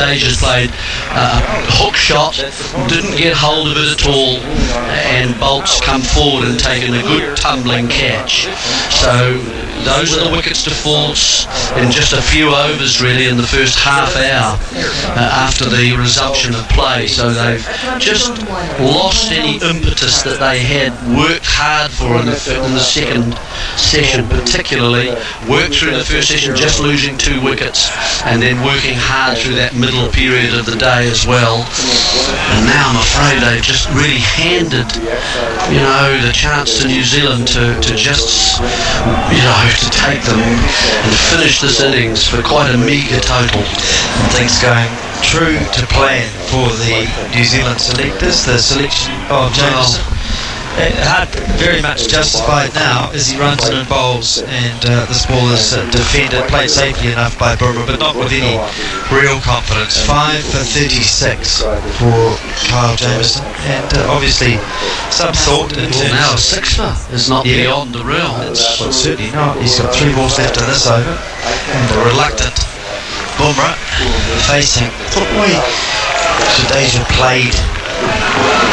stages played a hook shot, didn't get hold of it at all, and Bolt's come forward and taken a good tumbling catch. So those are the wickets to force in just a few overs really in the first half hour after the resumption of play. So they've just lost any impetus that they had worked hard for in the second session, particularly worked through the first session just losing 2 wickets and then working hard through that middle period of the day as well. And now I'm afraid they've just really handed the chance to New Zealand to just to take them and finish this innings for quite a meagre total. And things going true to plan for the New Zealand selectors. The selection of Jameson very much justified now as he runs in and bowls, and this ball is defended, played safely enough by Bumrah, but not with any real confidence. 5 for 36 for Kyle Jameson, and obviously some thought in terms now a sixer is not beyond the realms. Well, certainly not. He's got 3 balls left in this over, and a reluctant Bumrah facing. Thought the way Cheteshwar played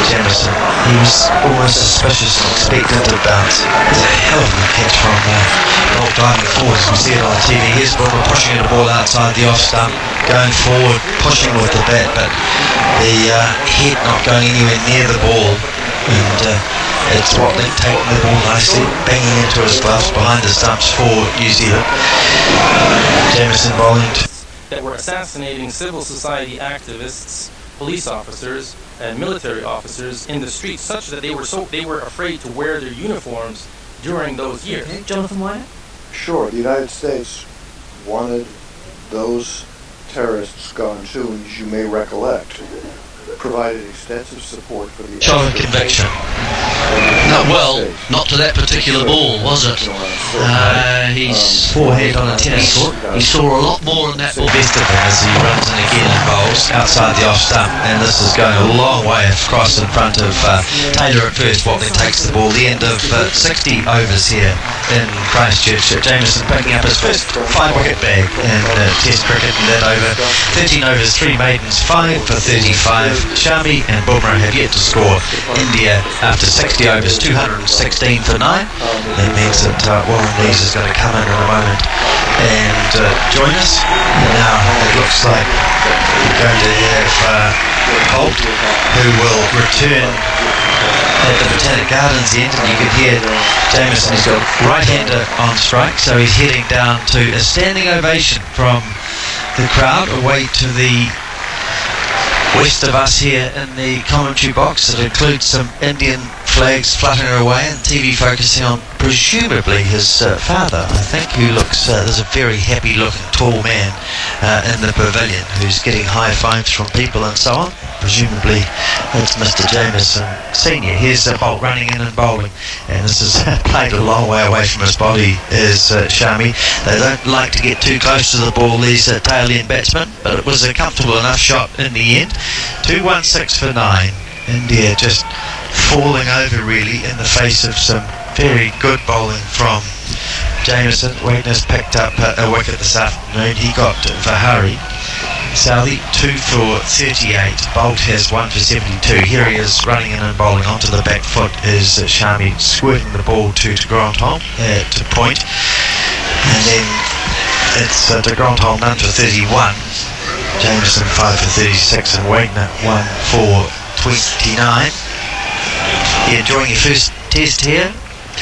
Jameson, he was almost suspicious and expectant of bounce. It's a hell of a catch from Bolt diving forward, as we see it on the TV. Here's Bumrah pushing the ball outside the off stump, going forward, pushing with the bat, but the head not going anywhere near the ball, and it's Watling taking the ball nicely, banging into his gloves behind the stumps for New Zealand. Jameson bowling that were assassinating civil society activists, police officers, and military officers in the streets, such that they were afraid to wear their uniforms during those years. Okay. Jonathan Wyatt? Sure, the United States wanted those terrorists gone too, and as you may recollect, provided extensive support for the shot of conviction. No, well, not to that particular ball, was it? He's forehead on a tennis court. He saw a lot more in that ball. Best of him as he runs in again and bowls outside the off stump, and this is going a long way across in front of Taylor at first. Watling takes the ball. The end of 60 overs here in Christchurch. Jameson picking up his first 5-wicket bag in Test cricket in that over. 13 overs, 3 maidens, 5 for 35. Shami and Bumrah have yet to score. India, after 60 overs, 216 for 9. That means that Warren Lees is going to come in a moment and join us. Now it looks like we're going to have Bolt, who will return at the Botanic Gardens end, and you can hear Jameson. He's got right-hander on strike, so he's heading down to a standing ovation from the crowd away to the west of us here in the commentary box. It includes some Indian flags fluttering away, and TV focusing on presumably his father, I think, who looks, there's a very happy looking tall man in the pavilion who's getting high fives from people and so on. Presumably it's Mr. Jameson Senior. Here's Bolt running in and bowling, and this is played a long way away from his body is Shami. They don't like to get too close to the ball, these tail end batsmen, but it was a comfortable enough shot in the end. 216 for 9. India just falling over really in the face of some very good bowling from Jameson. Weakness picked up a wicket this afternoon. He got Vihari. Southey 2 for 38. Bolt has 1 for 72. Here he is running in and bowling. Onto the back foot is Shami, squirting the ball to Grantholm to point, and then it's to Grantholm, none for 31. Jameson 5 for 36, and Wagner 1 for 29. You enjoying your first test here,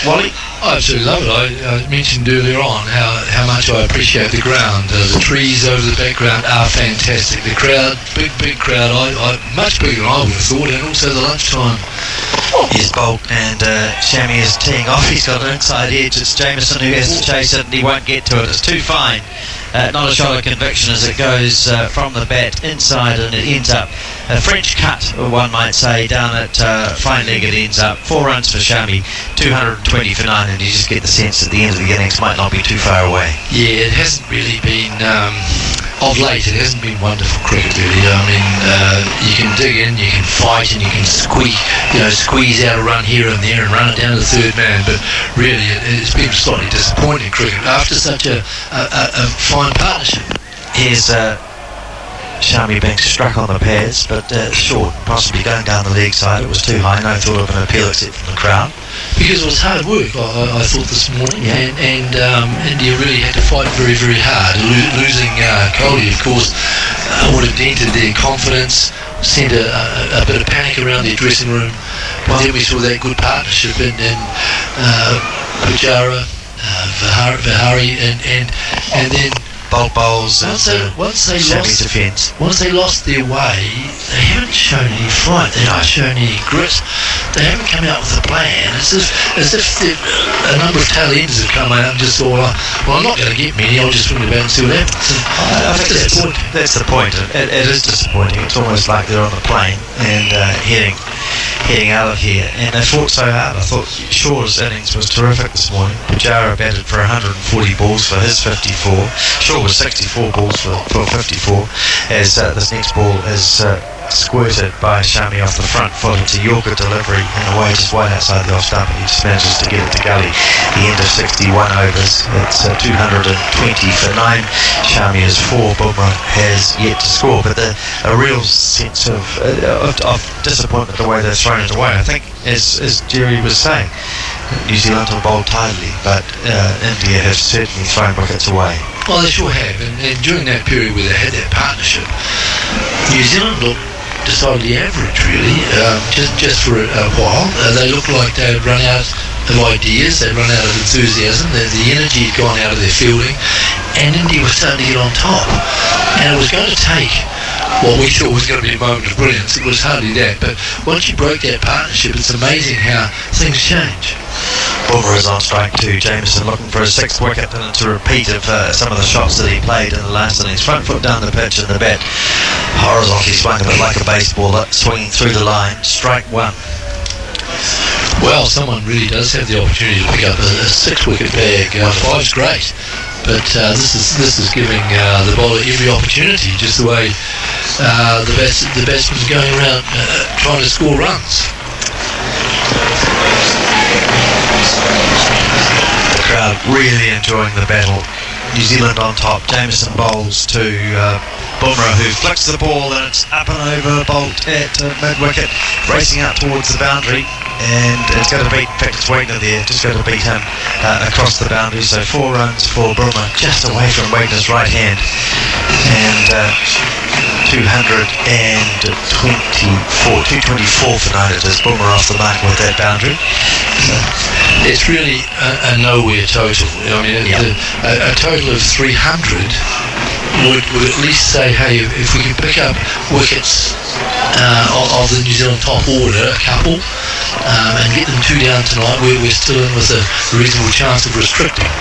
Wally? I absolutely love it. I mentioned earlier on how much I appreciate the ground. The trees over the background are fantastic. The crowd, big crowd, much bigger than I would have thought, and also the lunchtime. Here's Bolt, and Shami is teeing off. He's got an inside edge. It's Jameson who has to chase it, and he won't get to it. It's too fine. Not a shot of conviction as it goes from the bat inside, and it ends up a French cut, one might say, down at fine leg. It ends up 4 runs for Shami, 220 for 9, and you just get the sense that the end of the innings might not be too far away. Yeah, it hasn't really been of late. It hasn't been wonderful cricket really. I mean, you can dig in, you can fight, and you can squeeze out a run here and there and run it down to the third man, but really it's been slightly disappointing cricket after such a fine partnership. Here's Shami being struck on the pads, but short, possibly going down the leg side. It was too high, no thought of an appeal except from the crowd. Because it was hard work, I thought this morning, and India really had to fight very, very hard. Losing Kohli, of course, would have dented their confidence, sent a bit of panic around their dressing room. But then we saw that good partnership in Pujara, Vihari, and then Bolt bowls once they Shami's defence. Once they lost their way, they haven't shown any fight, they haven't shown any grit, they haven't come out with a plan. It's as if a number of tail enders have come out and just thought, well, I'm not going to get many, I'll just swing the bat and see what happens. I think that's the point. It is disappointing. It's almost like they're on the plane and heading out of here, and they fought so hard. I thought Shaw's innings was terrific this morning. Pujara batted for 140 balls for his 54. Shaw was 64 balls for 54, as this next ball is squirted by Shami off the front foot into Yorker delivery in a way just wide outside the off stump, and he just manages to get it to Gully. The end of 61 overs. It's 220 for 9. Shami is 4. Bumrah has yet to score, but a real sense of disappointment the way they've thrown it away. I think, as Jerry was saying, New Zealand have bowled tidily, but India have certainly thrown wickets away. Well, they sure have, and during that period where they had that partnership, New Zealand looked decidedly average, really, just for a while. They looked like they had run out of ideas, they'd run out of enthusiasm, the energy had gone out of their fielding, and India was starting to get on top. And it was going to take what we thought was going to be a moment of brilliance. It was hardly that, but once you broke that partnership, it's amazing how things change. Bumrah is on strike too. Jameson looking for his 6th wicket, and it's a repeat of some of the shots that he played in the last innings. Front foot down the pitch and the bat horizontally swung a bit like a baseball, swinging through the line. Strike 1. Well, someone really does have the opportunity to pick up a 6-wicket bag. 5's great, but this is giving the bowler every opportunity, just the way the batsman's going around trying to score runs. The crowd really enjoying the battle. New Zealand on top. Jameson bowls to Bumrah, who flicks the ball, and it's up and over Bolt at mid-wicket, racing out towards the boundary, and it's going to beat, in fact it's Wagner there, just going to beat him across the boundary. So 4 runs for Bumrah, just away from Wagner's right hand, and 224 for 9 it is. Bumrah off the mark with that boundary. It's really a nowhere total. I mean, a total of 300 would at least say, hey, if we can pick up wickets of the New Zealand top order, a couple, and get them 2 down tonight, we're still in with a reasonable chance of restricting.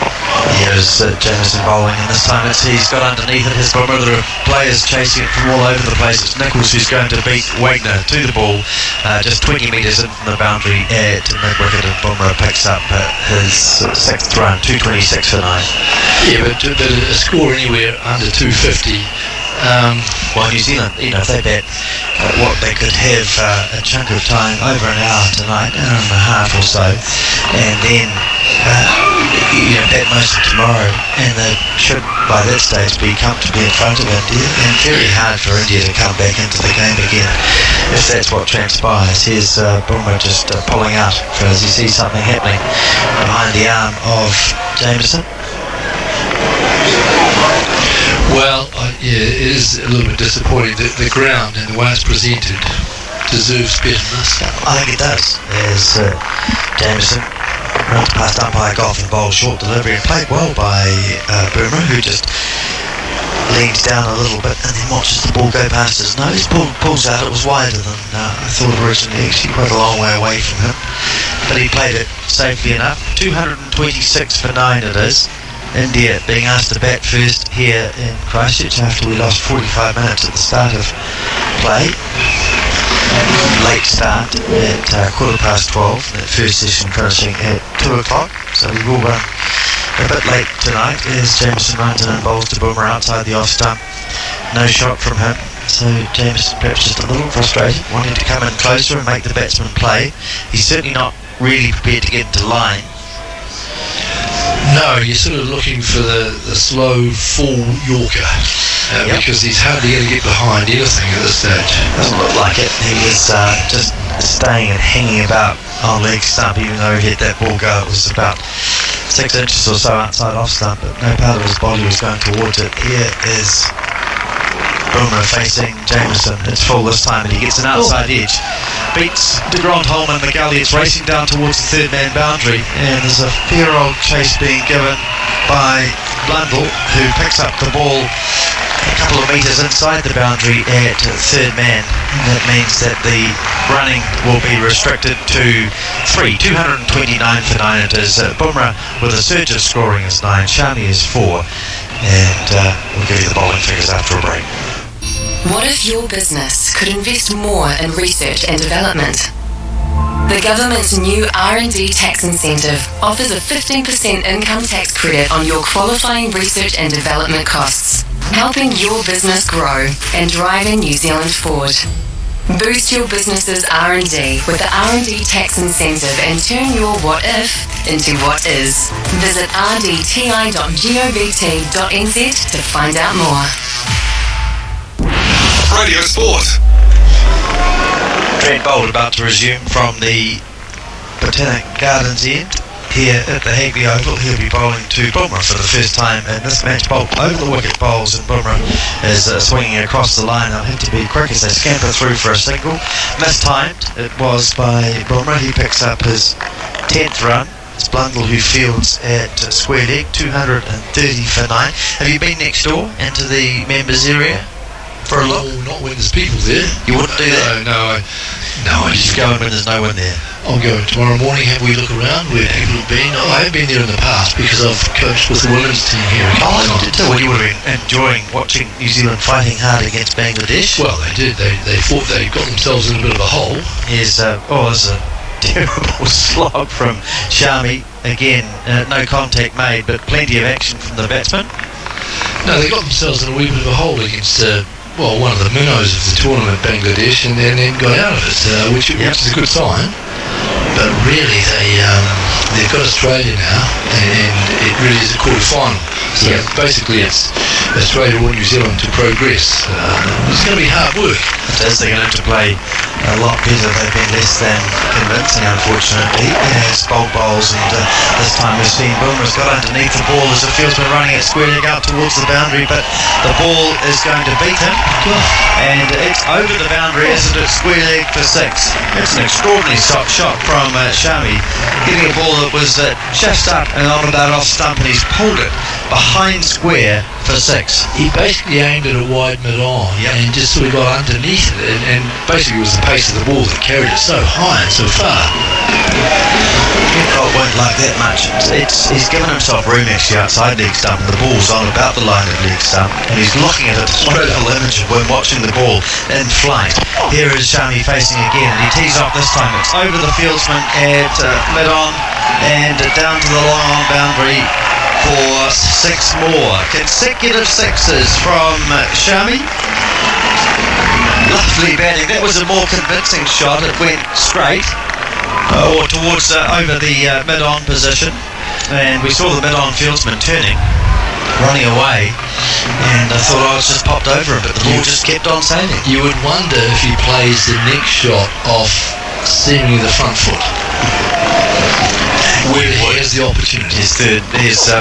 Here's Jameson bowling, and this time he's got underneath it his Bumrah. There are players chasing it from all over the place. It's Nichols who's going to beat Wagner to the ball, just 20 metres in from the boundary at mid-wicket, and Bumrah picks up his 6th run, 226 for 9. Yeah, but a score anywhere under 250. Well, New Zealand, if they bat what they could have a chunk of time, over an hour tonight, an hour and a half or so, and then bat most of tomorrow, and they should by that stage be comfortably in front of India, and very hard for India to come back into the game again if that's what transpires. Here's Bumrah just pulling out as he sees something happening behind the arm of Jameson. Well, it is a little bit disappointing that the ground and the way it's presented deserves better than this. I think it does, as Jameson runs past umpire Gough and bowls short delivery, and played well by Bumrah, who just leans down a little bit and then watches the ball go past his nose, pulls out. It was wider than I thought originally, actually quite a long way away from him, but he played it safely enough. 226 for 9 it is. India being asked to bat first here in Christchurch after we lost 45 minutes at the start of play. Late start at 12:15, that first session finishing at 2 o'clock, so we will run a bit late tonight as Jameson runs in and bowls to Bumrah outside the off stump. No shot from him, so Jameson perhaps just a little frustrated, wanting to come in closer and make the batsman play. He's certainly not really prepared to get into line. No, you're sort of looking for the slow full Yorker. because he's hardly going to get behind anything at this stage. Doesn't look like it. He was just staying and hanging about on leg stump, even though he had that ball go. It was about 6 inches or so outside off stump, but no part of his body was going towards it. Here is Bumrah facing Jameson. It's full this time, and he gets an outside edge. Beats de Grande Holman. Madugalle. It's racing down towards the third man boundary, and there's a fair old chase being given by Blundell, who picks up the ball a couple of metres inside the boundary at third man. And that means that the running will be restricted to 3. 229 for 9 it is. Bumrah with a surge of scoring is 9. Shami is 4. And we'll give you the bowling figures after a break. What if your business could invest more in research and development? The government's new R&D tax incentive offers a 15% income tax credit on your qualifying research and development costs, helping your business grow and driving New Zealand forward. Boost your business's R&D with the R&D tax incentive and turn your what if into what is. Visit rdti.govt.nz to find out more. Radio Sport. Trent Bolt about to resume from the Botanic Gardens end here at the Hagley Oval. He'll be bowling to Bumrah for the first time in this match. Bolt over the wicket bowls, and Bumrah is swinging across the line. They'll have to be quick as they scamper through for a single. Mistimed it was by Bumrah. He picks up his 10th run. It's Blundell who fields at square leg, 230 for 9. Have you been next door into the members area for a look? No, not when there's people there. You wouldn't do that? No, I just go in when there's no one there. I'll go tomorrow morning, have we look around where people have been. I have been there in the past because I've coached with the women's team here. Oh, you did too. Well, you would have been enjoying watching New Zealand fighting hard against Bangladesh. Well, they did. They fought. They got themselves in a bit of a hole. There's there's a terrible slog from Shami. Again, no contact made, but plenty of action from the batsman. No, they got themselves in a wee bit of a hole against one of the minnows of the tournament, Bangladesh, and then got out of it, which is a good sign. But really, they've got Australia now, and it really is a quarter-final. So basically, it's Australia or New Zealand to progress. It's going to be hard work. It is. They're going to have to play a lot better. They've been less than convincing, unfortunately, as bold bowls, and this time we've seen Bumrah's got underneath the ball as the fieldsman running at square leg out towards the boundary, but the ball is going to beat him, and it's over the boundary, isn't it? Square leg for 6. It's an extraordinary shot from Shami, getting a ball that was shashed up and on about off stump, and he's pulled it behind square for 6. He basically aimed at a wide mid-on and just sort of got underneath it, and basically it was the pace of the ball that carried it so high and so far. Bolt won't like that much. He's given himself room actually outside leg stump, and the ball's on about the line of leg stump, and he's looking at a wonderful image when watching the ball in flight. Here is Shami facing again, and he tees off this time. It's over the fieldsman at mid-on and down to the long-on boundary for 6 more. Consecutive 6s from Shami. Lovely batting. That was a more convincing shot. It went straight or towards over the mid-on position, and we saw the mid-on fieldsman turning, running away, and I thought it's just popped over him, but the ball just kept on sailing. You would wonder if he plays the next shot off seemingly the front foot, where he has the opportunity. His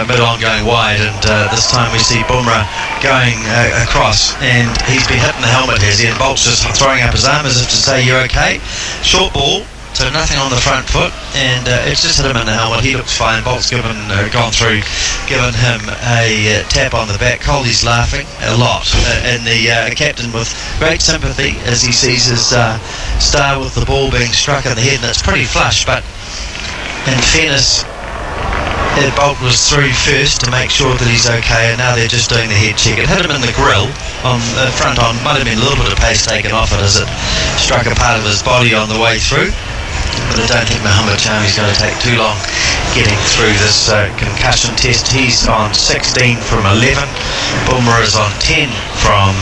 mid-on going wide, and this time we see Bumrah going across, and he's been hitting the helmet, has he? And Bolt's just throwing up his arm as if to say, you're okay. Short ball, so nothing on the front foot, and it's just hit him in the helmet. He looks fine. Bolt's given him a tap on the back. Kohli's laughing a lot, and the captain with great sympathy as he sees his star with the ball being struck in the head, and it's pretty flush, but in fairness, Bolt was through first to make sure that he's okay, and now they're just doing the head check. It hit him in the grill on the front on, might have been a little bit of pace taken off it as it struck a part of his body on the way through. But I don't think Mohammed is going to take too long getting through this concussion test. He's on 16 from 11. Bumrah is on 10 from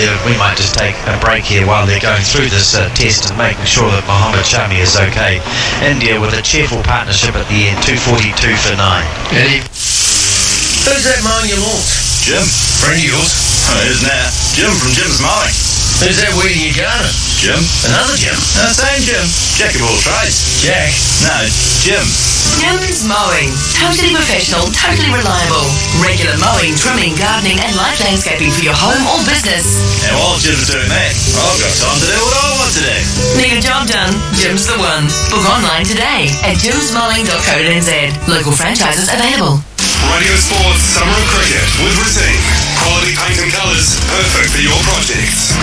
11. We might just take a break here while they're going through this test and making sure that Mohammed is okay. India with a cheerful partnership at the end, 242 for 9. Eddie. Who's that mowing your lawns? Jim. Friend of yours? Oh, it is now. Jim from Jim's Mowing. Who's that weeding your garden? Jim? Another Jim? No, same Jim. Jack of all trades. Jack? No, Jim. Jim's Mowing. Totally professional, totally reliable. Regular mowing, trimming, gardening and light landscaping for your home or business. And while Jim's doing that, I've got time to do what I want to do. Need a job done? Jim's the one. Book online today at jimsmowing.co.nz. Local franchises available. Radio Sports Summer of Cricket with Rishabh. Quality paint and colours, perfect for your projects.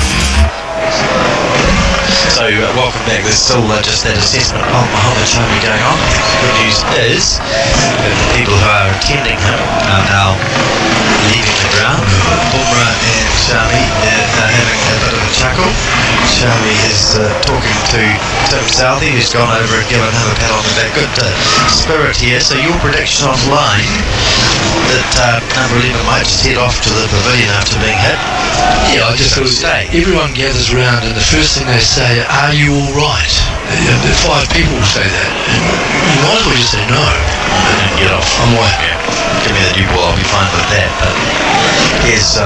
So welcome back. There's still just that assessment of Mohammed Shami going on. The good news is that the people who are attending him are now leaving the ground. Bumrah and Shami are having a bit of a chuckle. Shami is talking to Tim Southey, who's gone over and given him a pat on the back. Good spirit here. So your prediction online that number 11 might just head off to the pavilion after being hit? Yeah, I just thought everyone gathers round and the first thing they say, are you all right? 5 people will say that. You might as well just say no. And then get off. I'm all right. Yeah. Give me the new ball, I'll be fine with that. But here's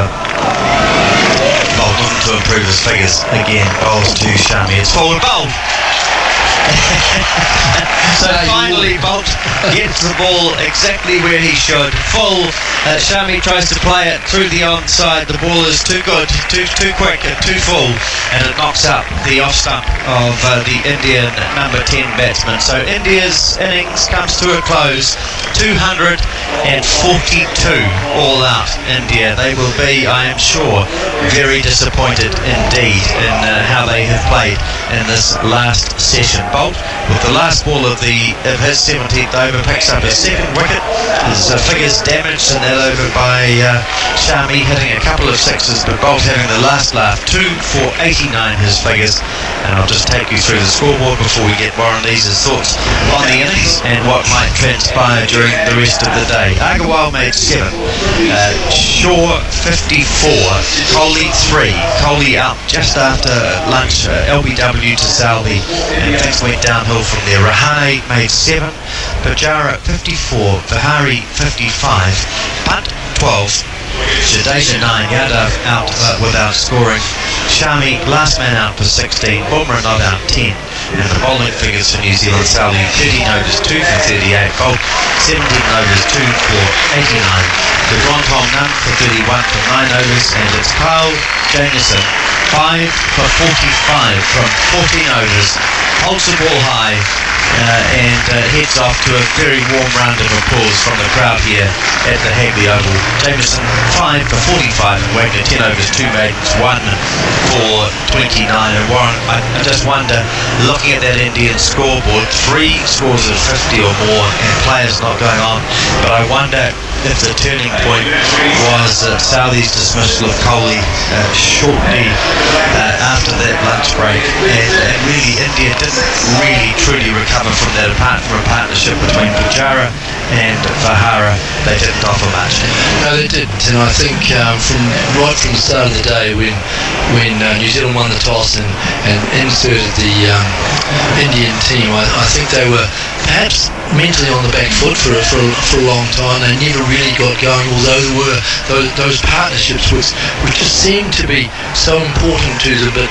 Bolt looking to improve his figures. Again, bowls to Shami. It's forward bowl. So finally Bolt gets the ball exactly where he should. Full. Shami tries to play it through the onside. The ball is too good, too quick and too full, and it knocks up the off stump of the Indian number 10 batsman. So India's innings comes to a close. 242 all out. India, they will be, I am sure, very disappointed indeed in how they have played in this last session. Bolt, with the last ball of his 17th over, picks up his second wicket. His figures damaged in that over by Shami, hitting a couple of sixes, but Bolt having the last laugh. 2 for 89 his figures. And I'll just take you through the scoreboard before we get Warren Lee's thoughts on the innings and what might transpire during the rest of the day. Agarwal made 7, Shaw 54, Kohli 3. Kohli out just after lunch, LBW to Salvi, and things went downhill from there. Rahane made 7, Pujara 54, Vihari 55, Pant 12, Cheteshwar 9, Yadav out without scoring. Shami, last man out for 16, Bumrah not out 10. And the bowling figures for New Zealand: Salvi 13 overs 2 for 38, Bolt 17 overs 2 for 89, the Grontom none for 31 from 9 overs, and it's Carl Jamieson 5 for 45 from 14 overs, holds the ball high and heads off to a very warm round of applause from the crowd here at the Hagley Oval. Jamieson 5 for 45 and Wagner 10 overs 2 maidens 1 for 29. And Warren, I just wonder, looking at that Indian scoreboard, 3 scores of 50 or more and players not going on, but I wonder if the turning point was Southey's dismissal of Kohli shortly after that lunch break, and really India didn't really truly recover from that. Apart from a partnership between Pujara and Vihari, they didn't offer much. No, they didn't, and I think right from the start of the day when New Zealand won the toss and inserted the Indian team, I think they were perhaps mentally on the back foot for a long time. They never really got going, although there were those partnerships which just seemed to be so important to them, but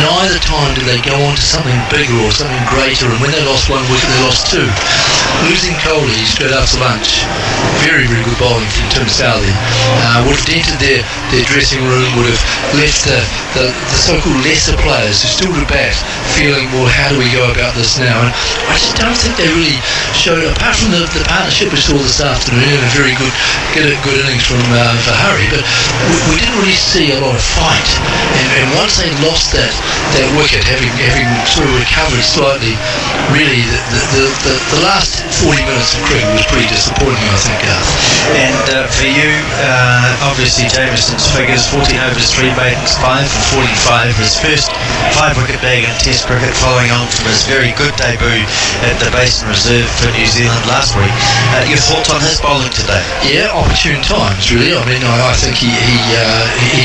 neither time did they go on to something bigger or something greater. And when they lost 1 wicket, they lost 2. Losing Kohli straight after lunch, very, very good bowling from Tim Southey, would have dented their dressing room, would have left the so-called lesser players who still to bat feeling, well, how do we go about this now? And I just don't think they really showed, apart from the partnership we saw this afternoon, and a very good innings from Vihari, but we didn't really see a lot of fight. And once they lost that wicket, having sort of recovered slightly, really the last 40 minutes of cricket was pretty disappointing, I think, Garth. And for you, obviously Jamieson's figures: 14 overs 3 maidens 5 for 45, his first 5 wicket bag in Test cricket, following on from his very good debut at the base placed in reserve for New Zealand last week. Your thoughts on his bowling today? Yeah, opportune times, really. I mean, I think he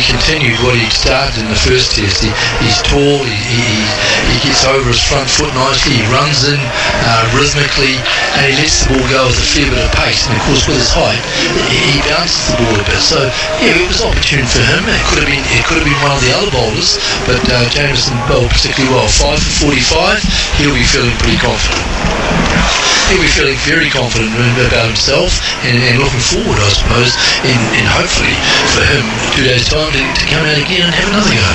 continued what he'd started in the first test. He's tall, he gets over his front foot nicely, he runs in rhythmically, and he lets the ball go with a fair bit of pace. And of course, with his height, he bounces the ball a bit. So, yeah, it was opportune for him. It could have been one of the other bowlers, but Jameson bowled particularly well. 5 for 45, he'll be feeling pretty confident. He'll be feeling very confident about himself and looking forward, I suppose, in hopefully for him 2 days' time to come out again and have another go.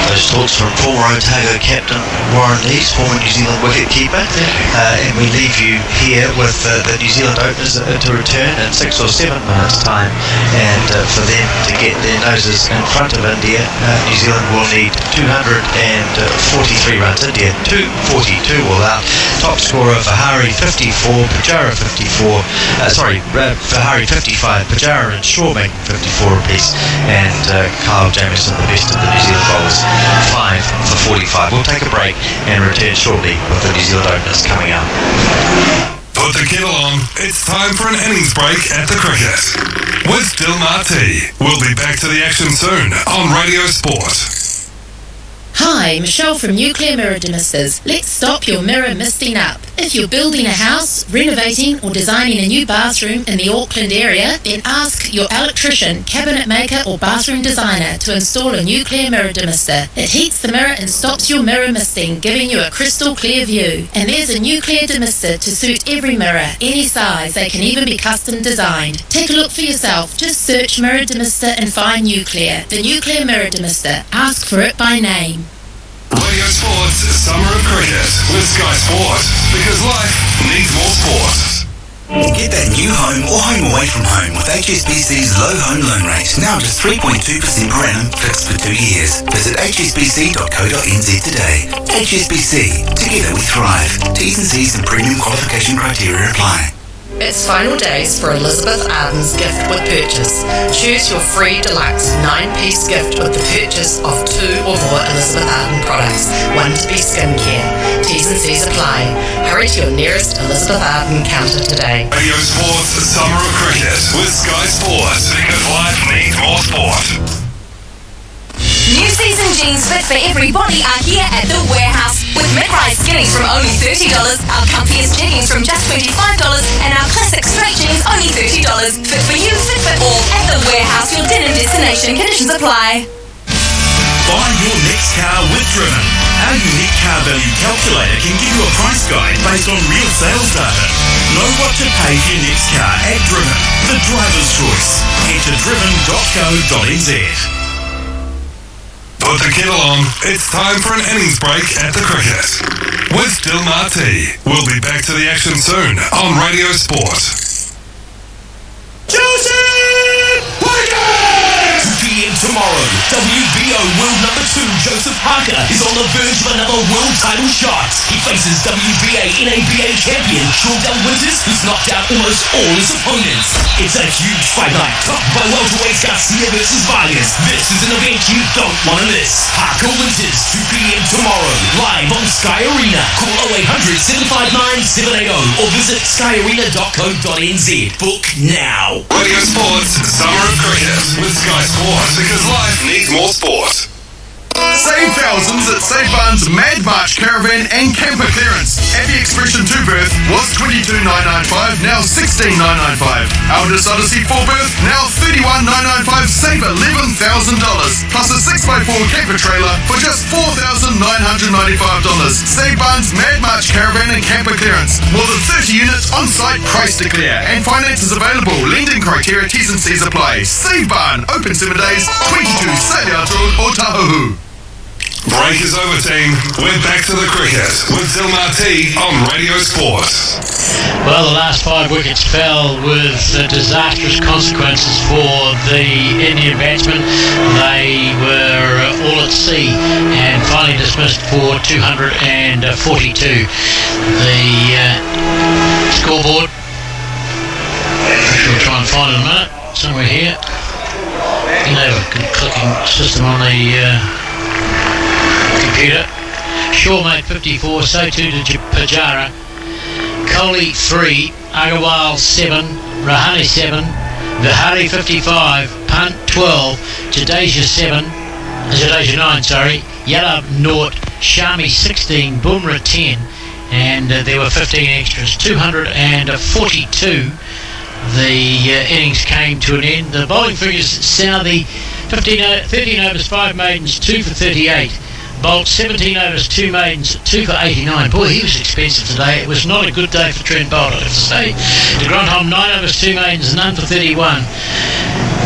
Those thoughts from former Otago captain Warren Lees, former New Zealand wicket-keeper. And we leave you here with the New Zealand openers to return in 6 or 7 minutes' time. And for them to get their noses in front of India, New Zealand will need 243 runs. India 242 all out. Top scorer Vihari 54, Pujara 54. Vihari 55, Pujara and Shaw making 54 apiece, and Kyle Jamieson, the best of the New Zealand bowlers, 5 for 45. We'll take a break and return shortly with the New Zealand openers coming up. Put the kettle on. It's time for an innings break at the cricket with Dill Marti. We'll be back to the action soon on Radio Sport. Hi, Michelle from Nuclear Mirror Demisters. Let's stop your mirror misting up. If you're building a house, renovating or designing a new bathroom in the Auckland area, then ask your electrician, cabinet maker or bathroom designer to install a Nuclear Mirror Demister. It heats the mirror and stops your mirror misting, giving you a crystal clear view. And there's a Nuclear Demister to suit every mirror, any size. They can even be custom designed. Take a look for yourself. Just search Mirror Demister and find Nuclear. The Nuclear Mirror Demister. Ask for it by name. Radio Sports Summer of Cricket with Sky Sport, because life needs more sport. Get that new home or home away from home with HSBC's low home loan rate, now just 3.2% per annum, fixed for 2 years. Visit hsbc.co.nz today. HSBC, together we thrive. T's and C's and premium qualification criteria apply. It's final days for Elizabeth Arden's gift with purchase. Choose your free deluxe 9-piece gift with the purchase of 2 or more Elizabeth Arden products. 1 to be skincare. T's and C's apply. Hurry to your nearest Elizabeth Arden counter today. Radio Sports Summer of Cricket with Sky Sport, because life needs more sport. New season jeans fit for everybody are here at The Warehouse with mid-rise skinnies from only $30, our comfiest jeggings from just $25, and our classic straight jeans only $30. Fit for you, fit for all. At The Warehouse, your denim destination. Conditions apply. Buy your next car with Driven. Our unique car value calculator can give you a price guide based on real sales data. Know what to pay for your next car at Driven, the driver's choice. Head to driven.co.nz. Put the kettle on. It's time for an innings break at the cricket with Dill Marti. We'll be back to the action soon on Radio Sport. Chelsea! Wicket! 2 p.m. tomorrow, WBO World number 2 Joseph Parker is on the verge of another world title shot. He faces WBA NABA champion Shortdown Winters, who's knocked out almost all his opponents. It's a huge fight night, topped by welterweights Garcia versus Vargas. This is an event you don't want to miss. Parker Winters, 2 p.m. tomorrow, live on Sky Arena. Call 0800 759 780 or visit skyarena.co.nz. Book now. Radio Sports Summer of Cricket with Sky Sport, because life needs more sport. Save thousands at Save Barn's Mad March Caravan and Camper Clearance. Abbey Expression 2 berth was $22,995, now $16,995. Eldest Odyssey 4 berth, now $31,995, save $11,000. Plus a 6x4 camper trailer for just $4,995. Save Barn's Mad March Caravan and Camper Clearance. More than 30 units on site, price to clear. And finance is available. Lending criteria, T's and C's apply. Save Barn, open 7 days, 22 Sailor Road, Otahuhu. Break is over, team. We're back to the cricket with Dill Marti on Radio Sport. Well, the last 5 wickets fell with disastrous consequences for the Indian batsmen. They were all at sea and finally dismissed for 242. The scoreboard, which we'll try and find in a minute, somewhere here. You know, a good clicking system on the computer. Shaw made 54, so too did Pujara. Kohli 3, Agarwal 7, Rahane 7, Vihari 55, Pant 12, Cheteshwar 9, Yellow 0, Shami 16, Bumrah 10, and there were 15 extras. 242. The innings came to an end. The bowling figures: Southey 13 overs, 5 maidens, 2 for 38. Bolt 17 overs, 2 maidens, 2 for 89. Boy, he was expensive today. It was not a good day for Trent Bolt, I have to say. De Grandhomme 9 overs, 2 maidens, none for 31.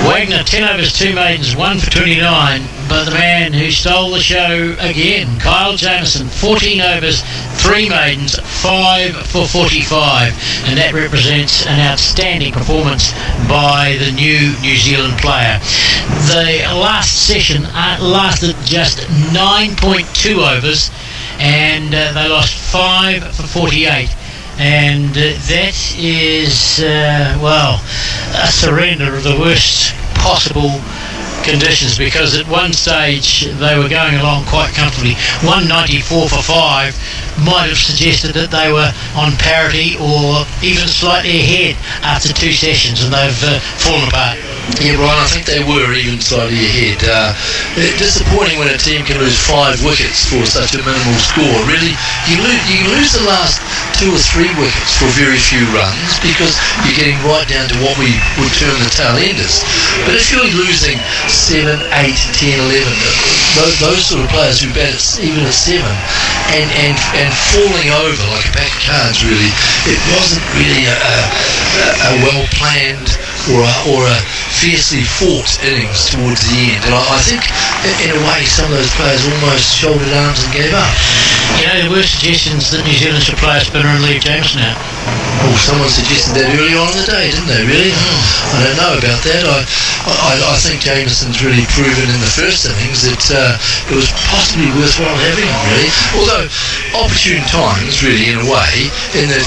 Wagner 10 overs, 2 maidens, 1 for 29. But the man who stole the show again, Kyle Jamieson, 14 overs, 3 maidens, 5 for 45, and that represents an outstanding performance by the New Zealand player. The last session lasted just 9.2 overs, and they lost 5 for 48. And that is, a surrender of the worst possible conditions, because at one stage they were going along quite comfortably. 194 for 5 might have suggested that they were on parity or even slightly ahead after 2 sessions, and they've fallen apart. Yeah, Brian, I think they were even slightly ahead. Disappointing when a team can lose 5 wickets for such a minimal score. Really, you lose the last 2 or 3 wickets for very few runs, because you're getting right down to what we would term the tail enders. But if you're losing 7, 8, 10, 11, those sort of players who bat even at 7 and falling over like a pack of cards, really, it wasn't really a well-planned or a fiercely fought innings towards the end. And I think, in a way, some of those players almost shouldered arms and gave up. You know, there were suggestions that New Zealand should play a spinner and leave Jamieson out. Oh, someone suggested that early on in the day, didn't they, really? I don't know about that. I think Jamieson's really proven in the first innings that it was possibly worthwhile having him, really. Although, opportune times, really, in a way, in that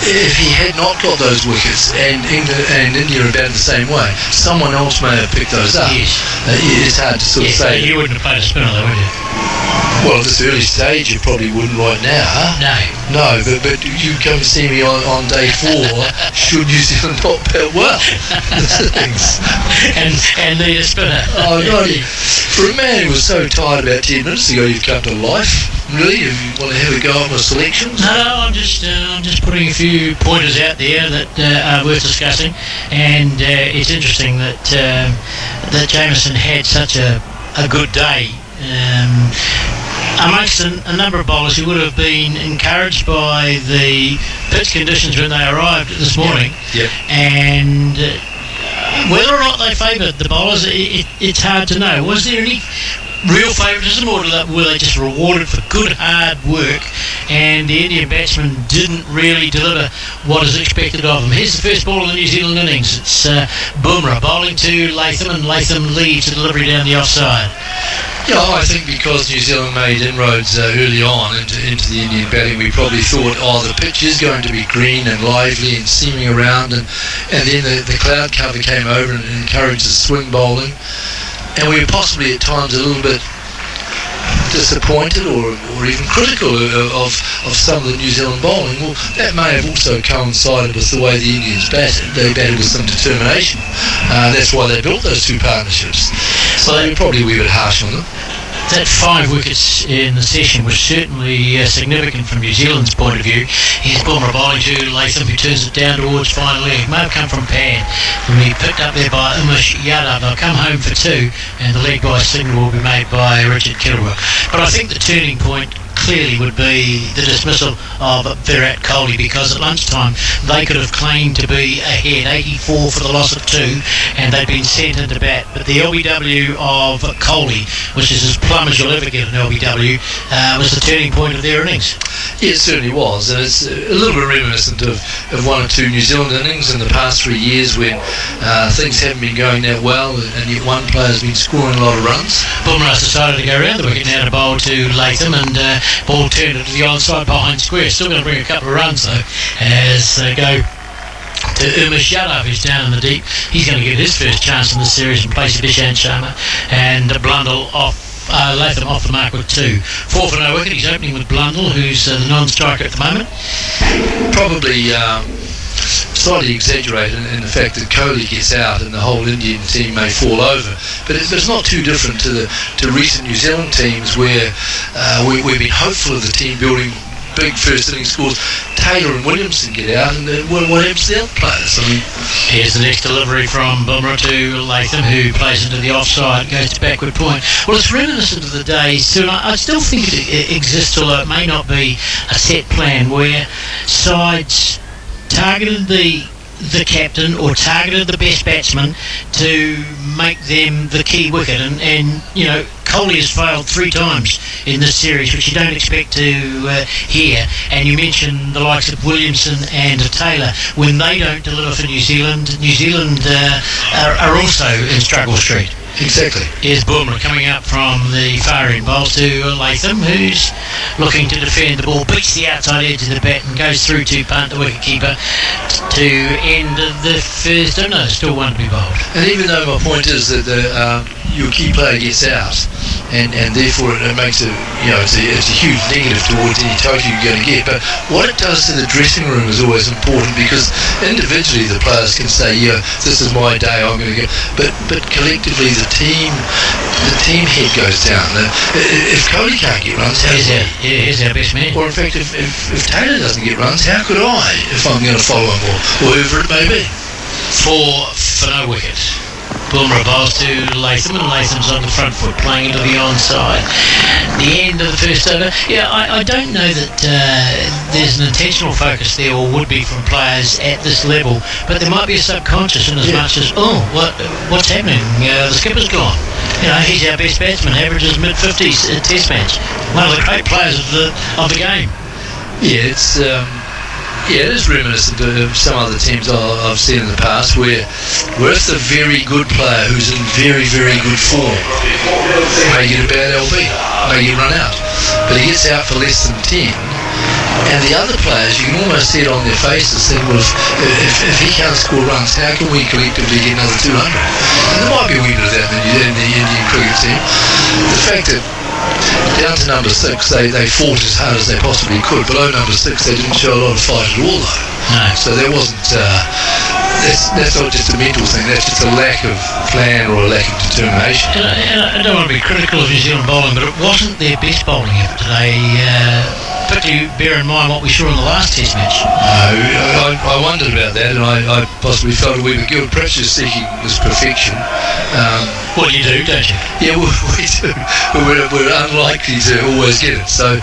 if he had not got those wickets and India about the same way, someone else may have picked those up. Yes. It's hard to sort of say. You wouldn't have played a spinner, though, would you? Well, at this early stage, you probably wouldn't right now. No, but you come and see me on day 4. Should New Zealand not bat well? and need a spinner. Oh, no. For a man who was so tired about 10 minutes ago, you've come to life. Really, if you want to have a go at my selections? No, I'm just putting a few pointers out there that are worth discussing, and it's interesting that Jamieson had such a good day. Amongst a number of bowlers who would have been encouraged by the pitch conditions when they arrived this morning, and whether or not they favoured the bowlers, it's hard to know. Was there any real favouritism, or were they just rewarded for good hard work and the Indian batsmen didn't really deliver what is expected of them? Here's the first ball of the New Zealand innings. It's Bumrah bowling to Latham, and Latham leads the delivery down the offside. Yeah, I think because New Zealand made inroads early on into the Indian batting, we probably thought, the pitch is going to be green and lively and seaming around, and then the cloud cover came over and encouraged the swing bowling, and we were possibly at times a little bit disappointed or even critical of some of the New Zealand bowling. Well, that may have also coincided with the way the Indians batted. They batted with some determination. That's why they built those 2 partnerships. So they were probably a wee bit harsh on them. That 5 wickets in the session was certainly significant from New Zealand's point of view. Here's Bumrah bowling to Latham, who turns it down towards final leg. May have come from Pant, from being picked up there by Yadav. They'll come home for 2, and the leg by signal will be made by Richard Kittlewell. But I think the turning point clearly would be the dismissal of Virat Kohli, because at lunchtime they could have claimed to be ahead, 84 for the loss of 2, and they'd been sent into bat. But the LBW of Kohli, which is as plumb as you'll ever get an LBW, was the turning point of their innings. Yeah, it certainly was, and it's a little bit reminiscent of 1 or 2 New Zealand innings in the past 3 years when things haven't been going that well, and yet one player's been scoring a lot of runs. Bumrah's decided to go around the wicket now to bowl to Latham, and ball turned it to the onside behind square. Still going to bring a couple of runs though, as they go to Yadav, who's down in the deep. He's going to get his first chance in this series in place of Ishant Sharma, and Blundell off Latham off the mark with 2. 4 for no wicket. He's opening with Blundell, who's the non-striker at the moment. Probably slightly exaggerated in the fact that Kohli gets out and the whole Indian team may fall over, but it's not too different to recent New Zealand teams where we've been hopeful of the team building big first inning scores. Taylor and Williamson get out, and what happens to the other players? I mean, here's the next delivery from Bumrah to Latham, who plays into the offside, goes to backward point. Well, it's reminiscent of the days too, and I still think it exists, although it may not be a set plan, where sides targeted the captain or targeted the best batsman to make them the key wicket, and you know, Kohli has failed 3 times in this series, which you don't expect to hear. And you mentioned the likes of Williamson and Taylor. When they don't deliver for New Zealand are also in struggle street. Exactly. Here's Bumrah coming up from the far end, bowls to Latham, who's looking to defend the ball, beats the outside edge of the bat and goes through to Pant, the wicketkeeper, to end the first. Oh no, still one to be bowled. And even though my point is that your key player gets out, and therefore it makes it's a huge negative towards any total you're going to get. But what it does to the dressing room is always important, because individually the players can say, yeah, this is my day, I'm going to go. But collectively the team head goes down. If Kohli can't get runs, here's our best man. Or in fact, if Taylor doesn't get runs, how could I, if I'm going to follow him, or whoever it may be? 4 for no wicket. Bumrah bowls to Latham, and Latham's on the front foot, playing into the onside. The end of the first over. Yeah, I don't know that there's an intentional focus there, or would be from players at this level, but there might be a subconscious in as much as, what's happening? The skipper's gone. You know, he's our best batsman, averages mid-50s test match. One of the great players of the game. Yeah, it is reminiscent of some other teams I've seen in the past, where if the very good player who's in very, very good form may get a bad LB, may get run out, but he gets out for less than 10, and the other players, you can almost see it on their faces, think, well, if he can't score runs, how can we collectively get another 200? And there might be a wee bit of that in the Indian cricket team. The fact that down to number 6, they fought as hard as they possibly could. Below number 6, they didn't show a lot of fight at all, though. No. So there wasn't. That's not just a mental thing. That's just a lack of plan or a lack of determination. And I don't want to be critical of New Zealand bowling, but it wasn't their best bowling effort today. Particularly bear in mind what we saw in the last Test match. No, I wondered about that, and I possibly felt a wee bit guilty. Perhaps you're seeking this perfection. Well, you do, don't you? Yeah, we do. But we're unlikely to always get it. So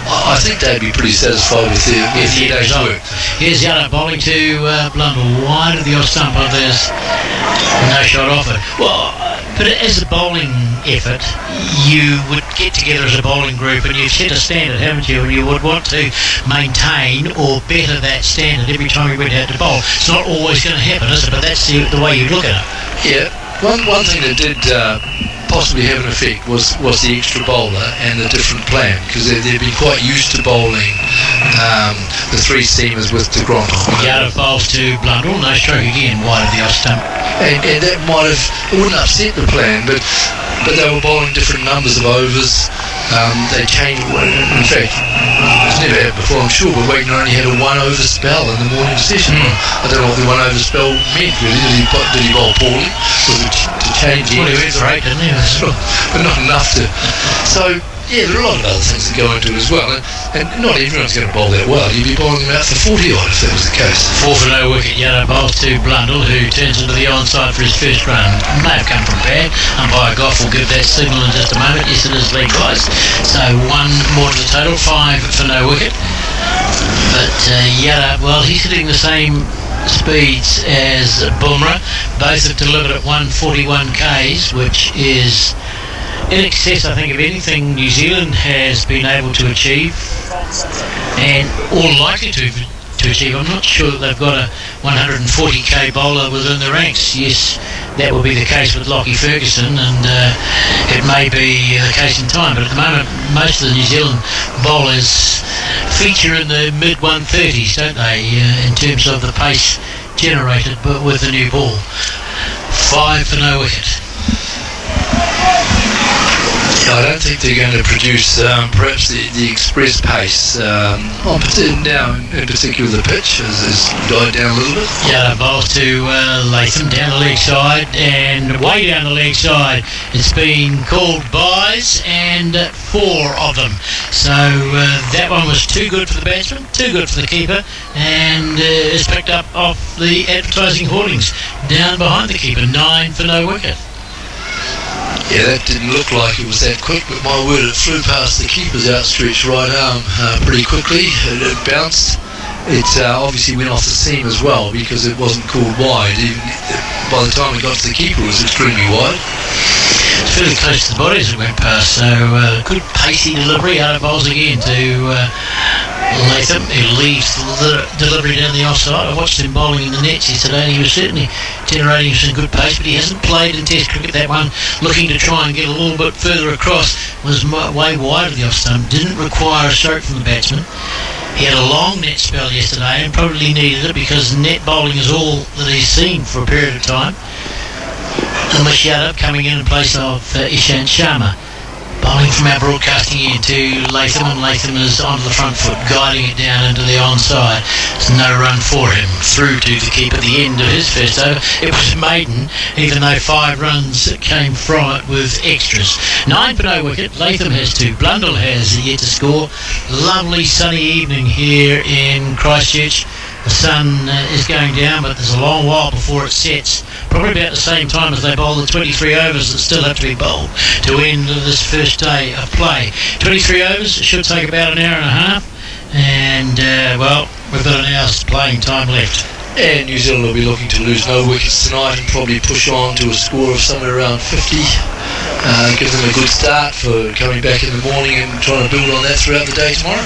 I think they'd be pretty satisfied with their day's work. Here's Virat bowling to Blundell, wide of the off stump. There's no shot off it. Well, but as a bowling effort, you would get together as a bowling group and you'd set a standard, haven't you? And you would want to maintain or better that standard every time you went out to bowl. It's not always going to happen, is it? But that's the way you look at it. Yeah. One thing that did possibly have an effect was the extra bowler and the different plan, because they'd been quite used to bowling the 3 seamers with the Grand. Virat bowls to Blundell, no stroke again, wide of the off stump. And that it wouldn't upset the plan, but they were bowling different numbers of overs. They changed. In fact, it's never happened before, I'm sure, but Wagner only had a 1 over spell in the morning session. I don't know what the 1 over spell meant, really. Did he bowl poorly? Was it to change? Well, he went for 8, didn't he? But not enough to. So, yeah, there are a lot of other things that go into it as well, and not everyone's going to bowl that well. You'd be bowling them out for 40 odd if that was the case. 4 for no wicket. Virat bowls to Blundell, who turns into the onside for his first run. May have come from bad. Umpire Gough will give that signal in just a moment. Yes, it is league-wise. So 1 more to the total, 5 for no wicket. But Virat, well, he's hitting the same speeds as Bumrah. Both have delivered at 141 Ks, which is in excess, I think, of anything New Zealand has been able to achieve, and or likely to achieve. I'm not sure that they've got a 140k bowler within the ranks. Yes, that will be the case with Lockie Ferguson, and it may be the case in time, but at the moment most of the New Zealand bowlers feature in the mid-130s, don't they, in terms of the pace generated but with the new ball. 5 for no wicket. I don't think they're going to produce perhaps the express pace. Now, in particular, the pitch has died down a little bit. Yeah, ball to Latham down the leg side, and way down the leg side. It's been called byes, and 4 of them. So that one was too good for the batsman, too good for the keeper, and it's picked up off the advertising hoardings down behind the keeper. 9 for no wicket. Yeah, that didn't look like it was that quick, but my word, it flew past the keeper's outstretched right arm pretty quickly. It bounced. It obviously went off the seam as well because it wasn't called wide. By the time it got to the keeper, it was extremely wide. It's fairly close to the body as it went past, so good pacey delivery out of bowls again to Latham, who leaves the delivery down the offside. I watched him bowling in the nets yesterday, and he was certainly generating some good pace, but he hasn't played in Test cricket. That one, looking to try and get a little bit further across, was way wide of the off stump. Didn't require a stroke from the batsman. He had a long net spell yesterday and probably needed it because net bowling is all that he's seen for a period of time. And Rishabh coming in place of Ishant Sharma. Bowling from our broadcasting end to Latham, and Latham is onto the front foot, guiding it down into the onside. There's no run for him. Through to the keeper at the end of his first over. It was maiden, even though 5 runs came from it with extras. 9 for no wicket. Latham has 2. Blundell has yet to score. Lovely sunny evening here in Christchurch. The sun is going down, but there's a long while before it sets. Probably about the same time as they bowl the 23 overs that still have to be bowled to end this first day of play. 23 overs should take about an hour and a half, and well, we've got an hour's playing time left. And New Zealand will be looking to lose no wickets tonight and probably push on to a score of somewhere around 50. Give them a good start for coming back in the morning and trying to build on that throughout the day tomorrow.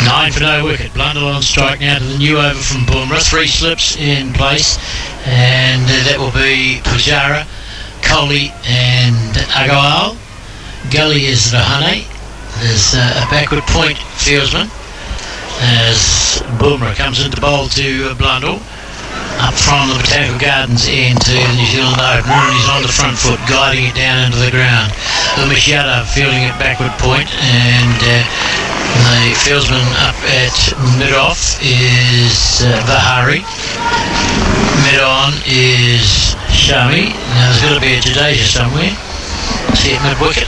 9 for no wicket. Blundell on strike now to the new over from Bumrah. 3 slips in place, and that will be Pujara, Kohli and Agarwal. Gully is Rahane. There's a backward point fieldsman as Bumrah comes into bowl to Blundell. Up from the Botanical Gardens into the New Zealand opener, and he's on the front foot, guiding it down into the ground. Umpire fielding it backward point, and the fieldsman up at mid-off is Vihari. Mid-on is Shami. Now there's got to be a Cheteshwar somewhere. See at mid-wicket.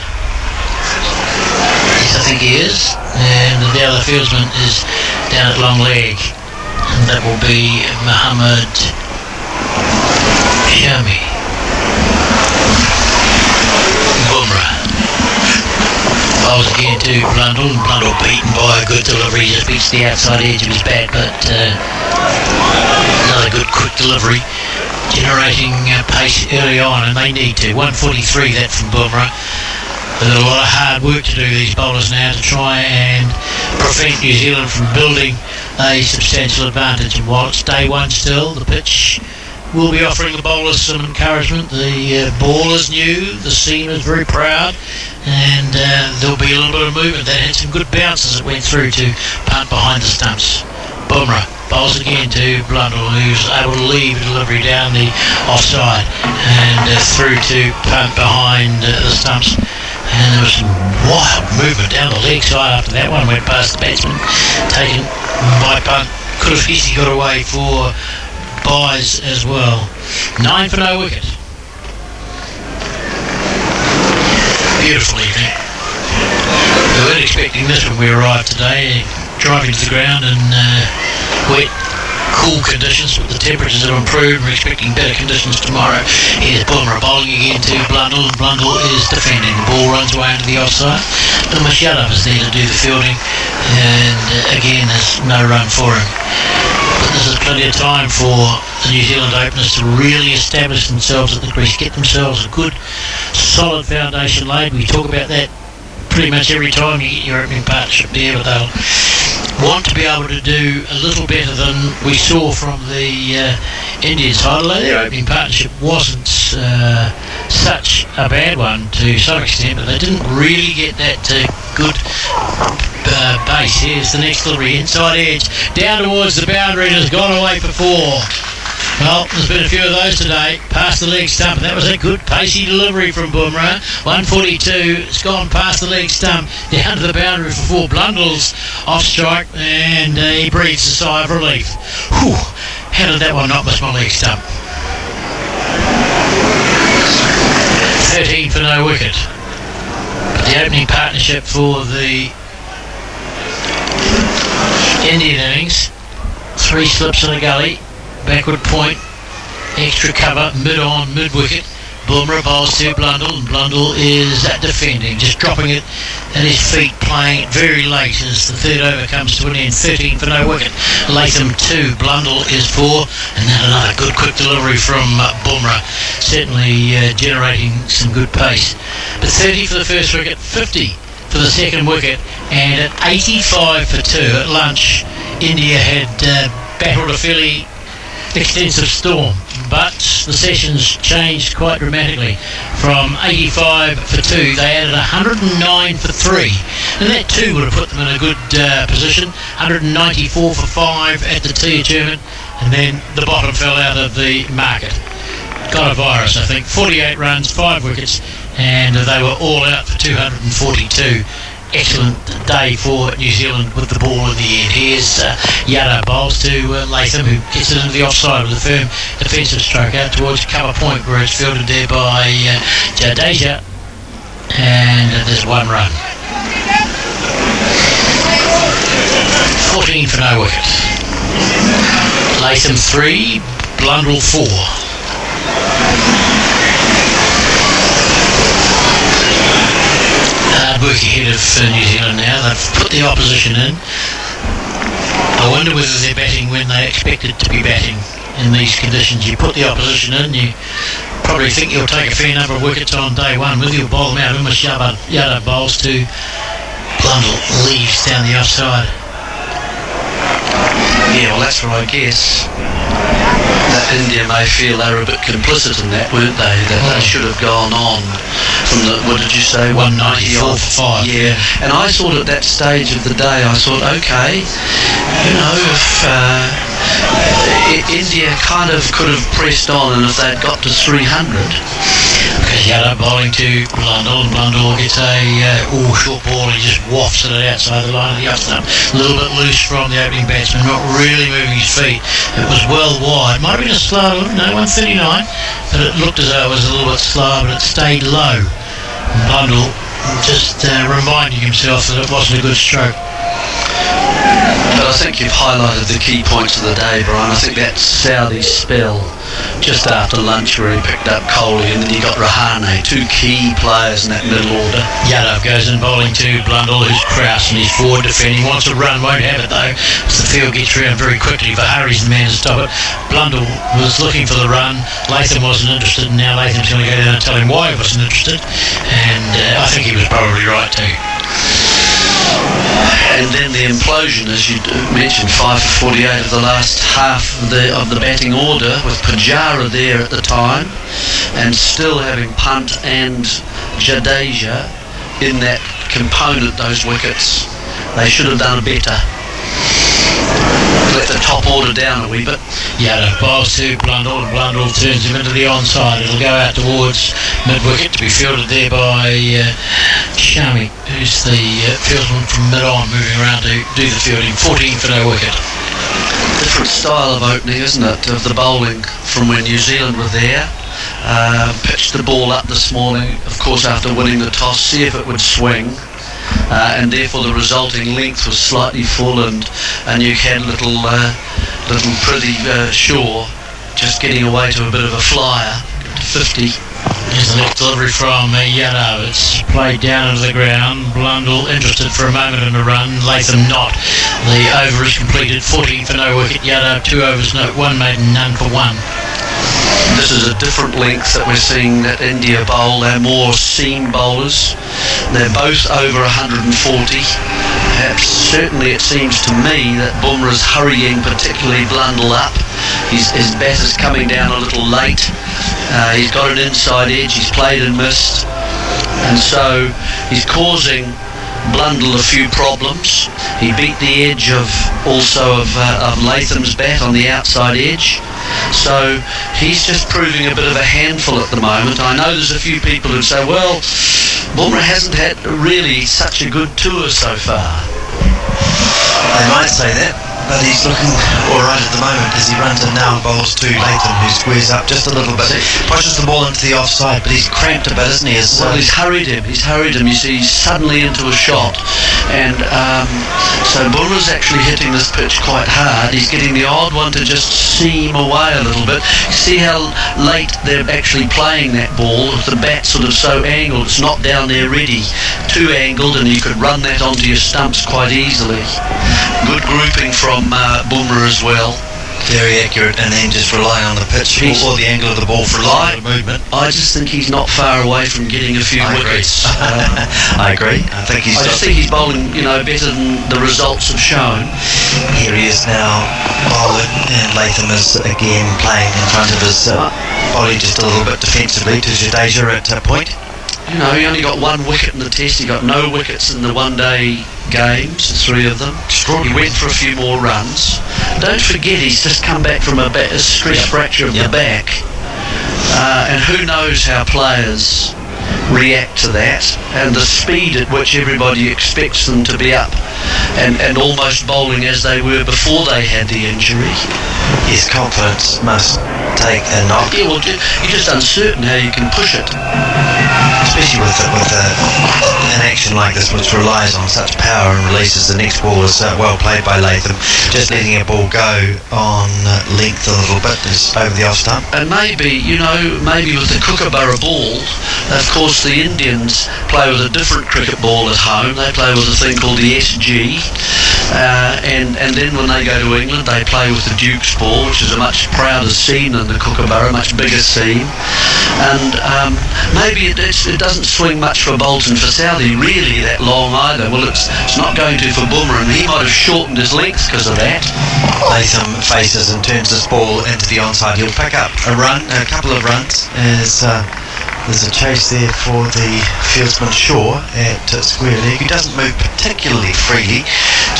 Yes, I think he is. And the other fieldsman is down at long leg. And that will be Mohammed Shami. Bumrah. Bowls again to Blundell, and Blundell beaten by a good delivery. Just beats the outside edge of his bat, but another good quick delivery, generating pace early on, and they need to. 143 that from Bumrah. There's a lot of hard work to do, these bowlers now, to try and prevent New Zealand from building a substantial advantage. And while it's day one still, the pitch will be offering the bowlers some encouragement. The ball is new, the seam is very proud, and there'll be a little bit of movement. That had some good bounces that went through to Pant behind the stumps. Bumrah bowls again to Blundell, who's able to leave delivery down the offside and through to Pant behind the stumps. And there was some wild movement down the leg side after that one went past the batsman, taken by Pant. Could have easily got away for byes as well. 9 for no wicket. Beautiful evening. We weren't expecting this when we arrived today, driving to the ground in wet, cool conditions, but the temperatures have improved. We're expecting better conditions tomorrow. Here's Bumrah bowling again to Blundell, and Blundell is defending. The ball runs away into the offside. And Rishabh is there to do the fielding, and again there's no run for him. But this is plenty of time for the New Zealand openers to really establish themselves at the crease, get themselves a good, solid foundation laid. We talk about that pretty much every time you get your opening partnership there, but they'll want to be able to do a little better than we saw from the Indian side. Although their opening partnership wasn't such a bad one to some extent, but they didn't really get that good base. Here's the next delivery, inside edge, down towards the boundary, and has gone away for 4. Well, there's been a few of those today. Past the leg stump, and that was a good pacey delivery from Bumrah. 142, it's gone past the leg stump, down to the boundary for 4. Blundell's off strike, and he breathes a sigh of relief. Whew, how did that one not miss my leg stump? 13 for no wicket. The opening partnership for the Indian innings. 3 slips in a gully, backward point, extra cover, mid-on, mid-wicket. Bumrah bowls to Blundell, and Blundell is defending, just dropping it at his feet, playing it very late as the third over comes to an end. 13 for no wicket. Latham 2, Blundell is 4, and then another good quick delivery from Bumrah, certainly generating some good pace. But 30 for the first wicket, 50 for the second wicket, and at 85 for 2 at lunch, India had battled a fairly extensive storm, but the sessions changed quite dramatically. From 85 for 2, they added 109 for 3, and that too would have put them in a good position. 194 for 5 at the tea adjournment, and then the bottom fell out of the market. Got a virus, I think. 48 runs, 5 wickets, and they were all out for 242. Excellent day for New Zealand with the ball in the end. Here's Yada bowls to Latham, who gets it into the offside with a firm defensive stroke out towards cover point, where it's fielded there by Jadeja, and there's 1 run. 14 for no wicket. Latham 3, Blundell 4. Work ahead of New Zealand now. They've put the opposition in. I wonder whether they're batting when they expected to be batting in these conditions. You put the opposition in, you probably think you'll take a fair number of wickets on day one, whether you'll bowl them out. Almost Yada bowls to Blundell, leaves down the offside. Yeah, well, that's right, I guess. That India may feel they were a bit complicit in that, weren't they? That they should have gone on from the, what did you say, 194 for 5. Yeah, and I thought at that stage of the day, I thought, okay, you know, if India kind of could have pressed on, and if they'd got to 300. Because Yada bowling to Blundell, and Blundell gets a short ball, he just wafts it outside the line of the off stump. A little bit loose from the opening batsman, not really moving his feet. It was well wide. Might have been a slow, no, 139, but it looked as though it was a little bit slow, but it stayed low. And Blundell just reminding himself that it wasn't a good stroke. But I think you've highlighted the key points of the day, Brian. I think that Saudi spell just after lunch where he picked up Kohli, and then you got Rahane, 2 key players in that middle order. Yadav goes in bowling to Blundell, who's crouched and he's forward defending. Wants a run, won't have it though, as the field gets round very quickly. Vihari's the man to stop it. Blundell was looking for the run. Latham wasn't interested, and now Latham's going to go down and tell him why he wasn't interested. And I think he was probably right too. And then the implosion, as you mentioned, 5 for 48 of the last half of the batting order, with Pujara there at the time, and still having Pant and Jadeja in that component, those wickets. They should have done better. Let the top order down a wee bit. Yada bowls to Blundell, and Blundell turns him into the onside. It'll go out towards mid-wicket to be fielded there by Shami, who's the fieldsman from mid-on, moving around to do the fielding. 14 for no wicket. Different style of opening, isn't it, of the bowling from when New Zealand were there. Pitched the ball up this morning, of course, after winning the toss, see if it would swing. And therefore the resulting length was slightly full, and you had little pretty Shaw just getting away to a bit of a flyer to 50. Here's the next delivery from Yadav. It's played down into the ground. Blundell interested for a moment in the run, Latham not. The over is completed. 14 for no wicket. Yadav 2 overs, no 1 maiden, none for 1. This is a different length that we're seeing that India bowl. They're more seam bowlers. They're both over 140. Perhaps, certainly it seems to me that Bumrah's hurrying particularly Blundell up. His bat is coming down a little late. He's got an inside edge. He's played and missed. And so he's causing Blundell a few problems. He beat the edge of Latham's bat on the outside edge. So he's just proving a bit of a handful at the moment. I know there's a few people who say, well, Bumrah hasn't had really such a good tour so far. They might say that, but he's looking alright at the moment as he runs in now and bowls to Latham, who squares up just a little bit. Pushes the ball into the offside, but he's cramped a bit, isn't he? Well, he's hurried him. You see, he's suddenly into a shot. And so Bumrah's actually hitting this pitch quite hard. He's getting the odd one to just seam away a little bit. See how late they're actually playing that ball with the bat sort of so angled. It's not down there ready. Too angled, and you could run that onto your stumps quite easily. Good grouping from Bumrah as well. Very accurate, and then just relying on the pitch or the angle of the ball for a little bit of movement. I just think he's not far away from getting a few wickets. I agree. I think he's bowling, better than the results have shown. Here he is now bowling, and Latham is again playing in front of his body just a little bit defensively to Jadeja at point. He only got 1 wicket in the test. He got no wickets in the one-day games, 3 of them. He went for a few more runs. Don't forget, he's just come back from a stress fracture of the back. And who knows how players react to that, and the speed at which everybody expects them to be up and almost bowling as they were before they had the injury. His confidence must take a knock. Yeah, well, you're just uncertain how you can push it. Especially with an action like this, which relies on such power and releases. The next ball is well played by Latham, just letting a ball go on length a little bit over the off stump. And maybe with the Kookaburra ball, of course the Indians play with a different cricket ball at home. They play with a thing called the SG, and then when they go to England, they play with the Duke's ball, which is a much prouder seam than the Kookaburra, much bigger seam. And maybe it doesn't swing much for Bolton for Southey really that long either. Well, it's not going to for Bumrah, and he might have shortened his length because of that. Latham faces and turns this ball into the onside. He'll pick up a couple of runs as there's a chase there for the fieldsman Shaw at square leg, who doesn't move particularly freely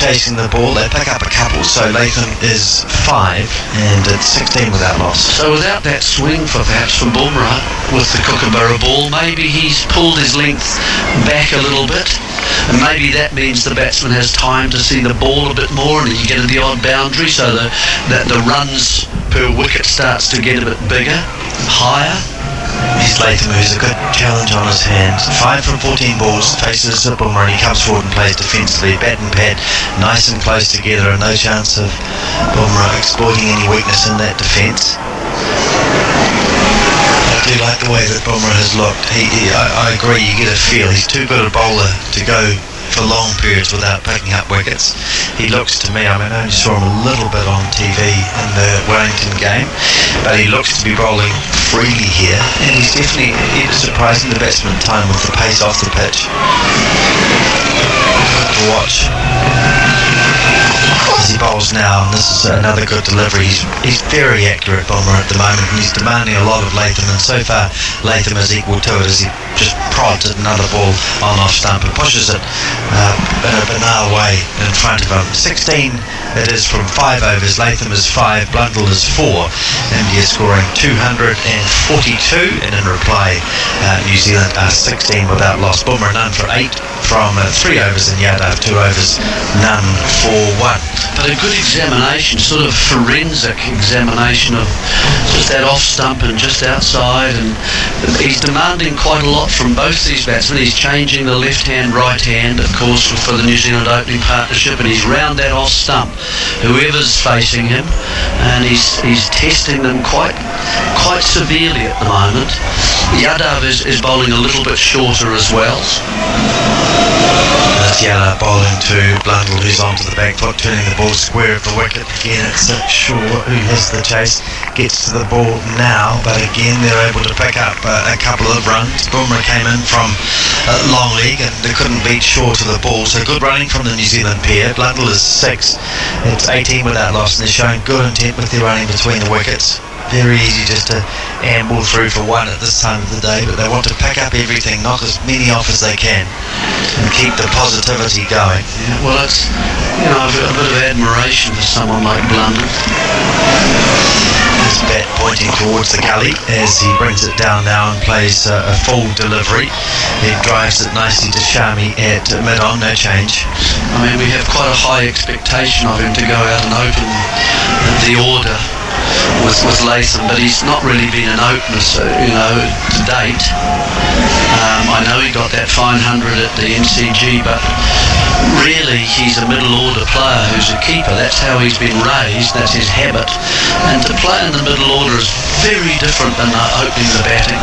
chasing the ball. They pick up a couple, so Latham is 5 and it's 16 without loss. So without that swing perhaps from Bumrah with the Kookaburra ball, maybe he's pulled his length back a little bit, and maybe that means the batsman has time to see the ball a bit more, and you get the odd boundary, so that the runs per wicket starts to get a bit bigger, higher. Here's Latham, who's a good challenge on his hands. 5 from 14 balls, faces Bumrah, and he comes forward and plays defensively. Bat and pad, nice and close together, and no chance of Bumrah exploiting any weakness in that defence. I do like the way that Bumrah has looked. I agree, you get a feel he's too good a bowler to go for long periods without picking up wickets. He looks to me, I only saw him a little bit on TV in the Wellington game, but he looks to be bowling freely here, and he's definitely surprising the batsman time with the pace off the pitch. Good to watch as he bowls now, and this is another good delivery. He's very accurate, Bumrah, at the moment, and he's demanding a lot of Latham, and so far Latham is equal to it as he just prods at another ball on off stump and pushes it in a banal way in front of him. 16 it is from 5 overs. Latham is 5, Blundell is 4. India scoring 242, and in reply New Zealand are 16 without loss. Bumrah none for 8 from 3 overs, and Yadav 2 overs, none for 1. But a good examination, sort of forensic examination of just that off stump and just outside, and he's demanding quite a lot from both these batsmen. He's changing the left hand, right hand, of course, for the New Zealand opening partnership, and he's round that off stump, whoever's facing him, and he's testing them quite severely at the moment. Yadav is bowling a little bit shorter as well. That's Yadav bowling to Blundell, who's onto the back foot, turning the ball square of the wicket. Again, it's Shaw who has the chase, gets to the ball now, but again they're able to pick up a couple of runs. Bumrah came in from long leg and they couldn't beat Shaw to the ball, so good running from the New Zealand pair. Blundell is 6, it's 18 without loss, and they're showing good intent with their running between the wickets. Very easy just to amble through for 1 at this time of the day, but they want to pick up everything, knock as many off as they can, and keep the positivity going. Yeah, well, it's a bit of admiration for someone like Blundell. His bat pointing towards the gully as he brings it down now and plays a full delivery. He drives it nicely to Shami at mid-on, no change. I mean, we have quite a high expectation of him to go out and open the order with Latham, but he's not really been an opener, so, to date. I know he got that fine 100 at the NCG, but really he's a middle order player who's a keeper. That's how he's been raised, that's his habit. And to play in the middle order is very different than opening the batting.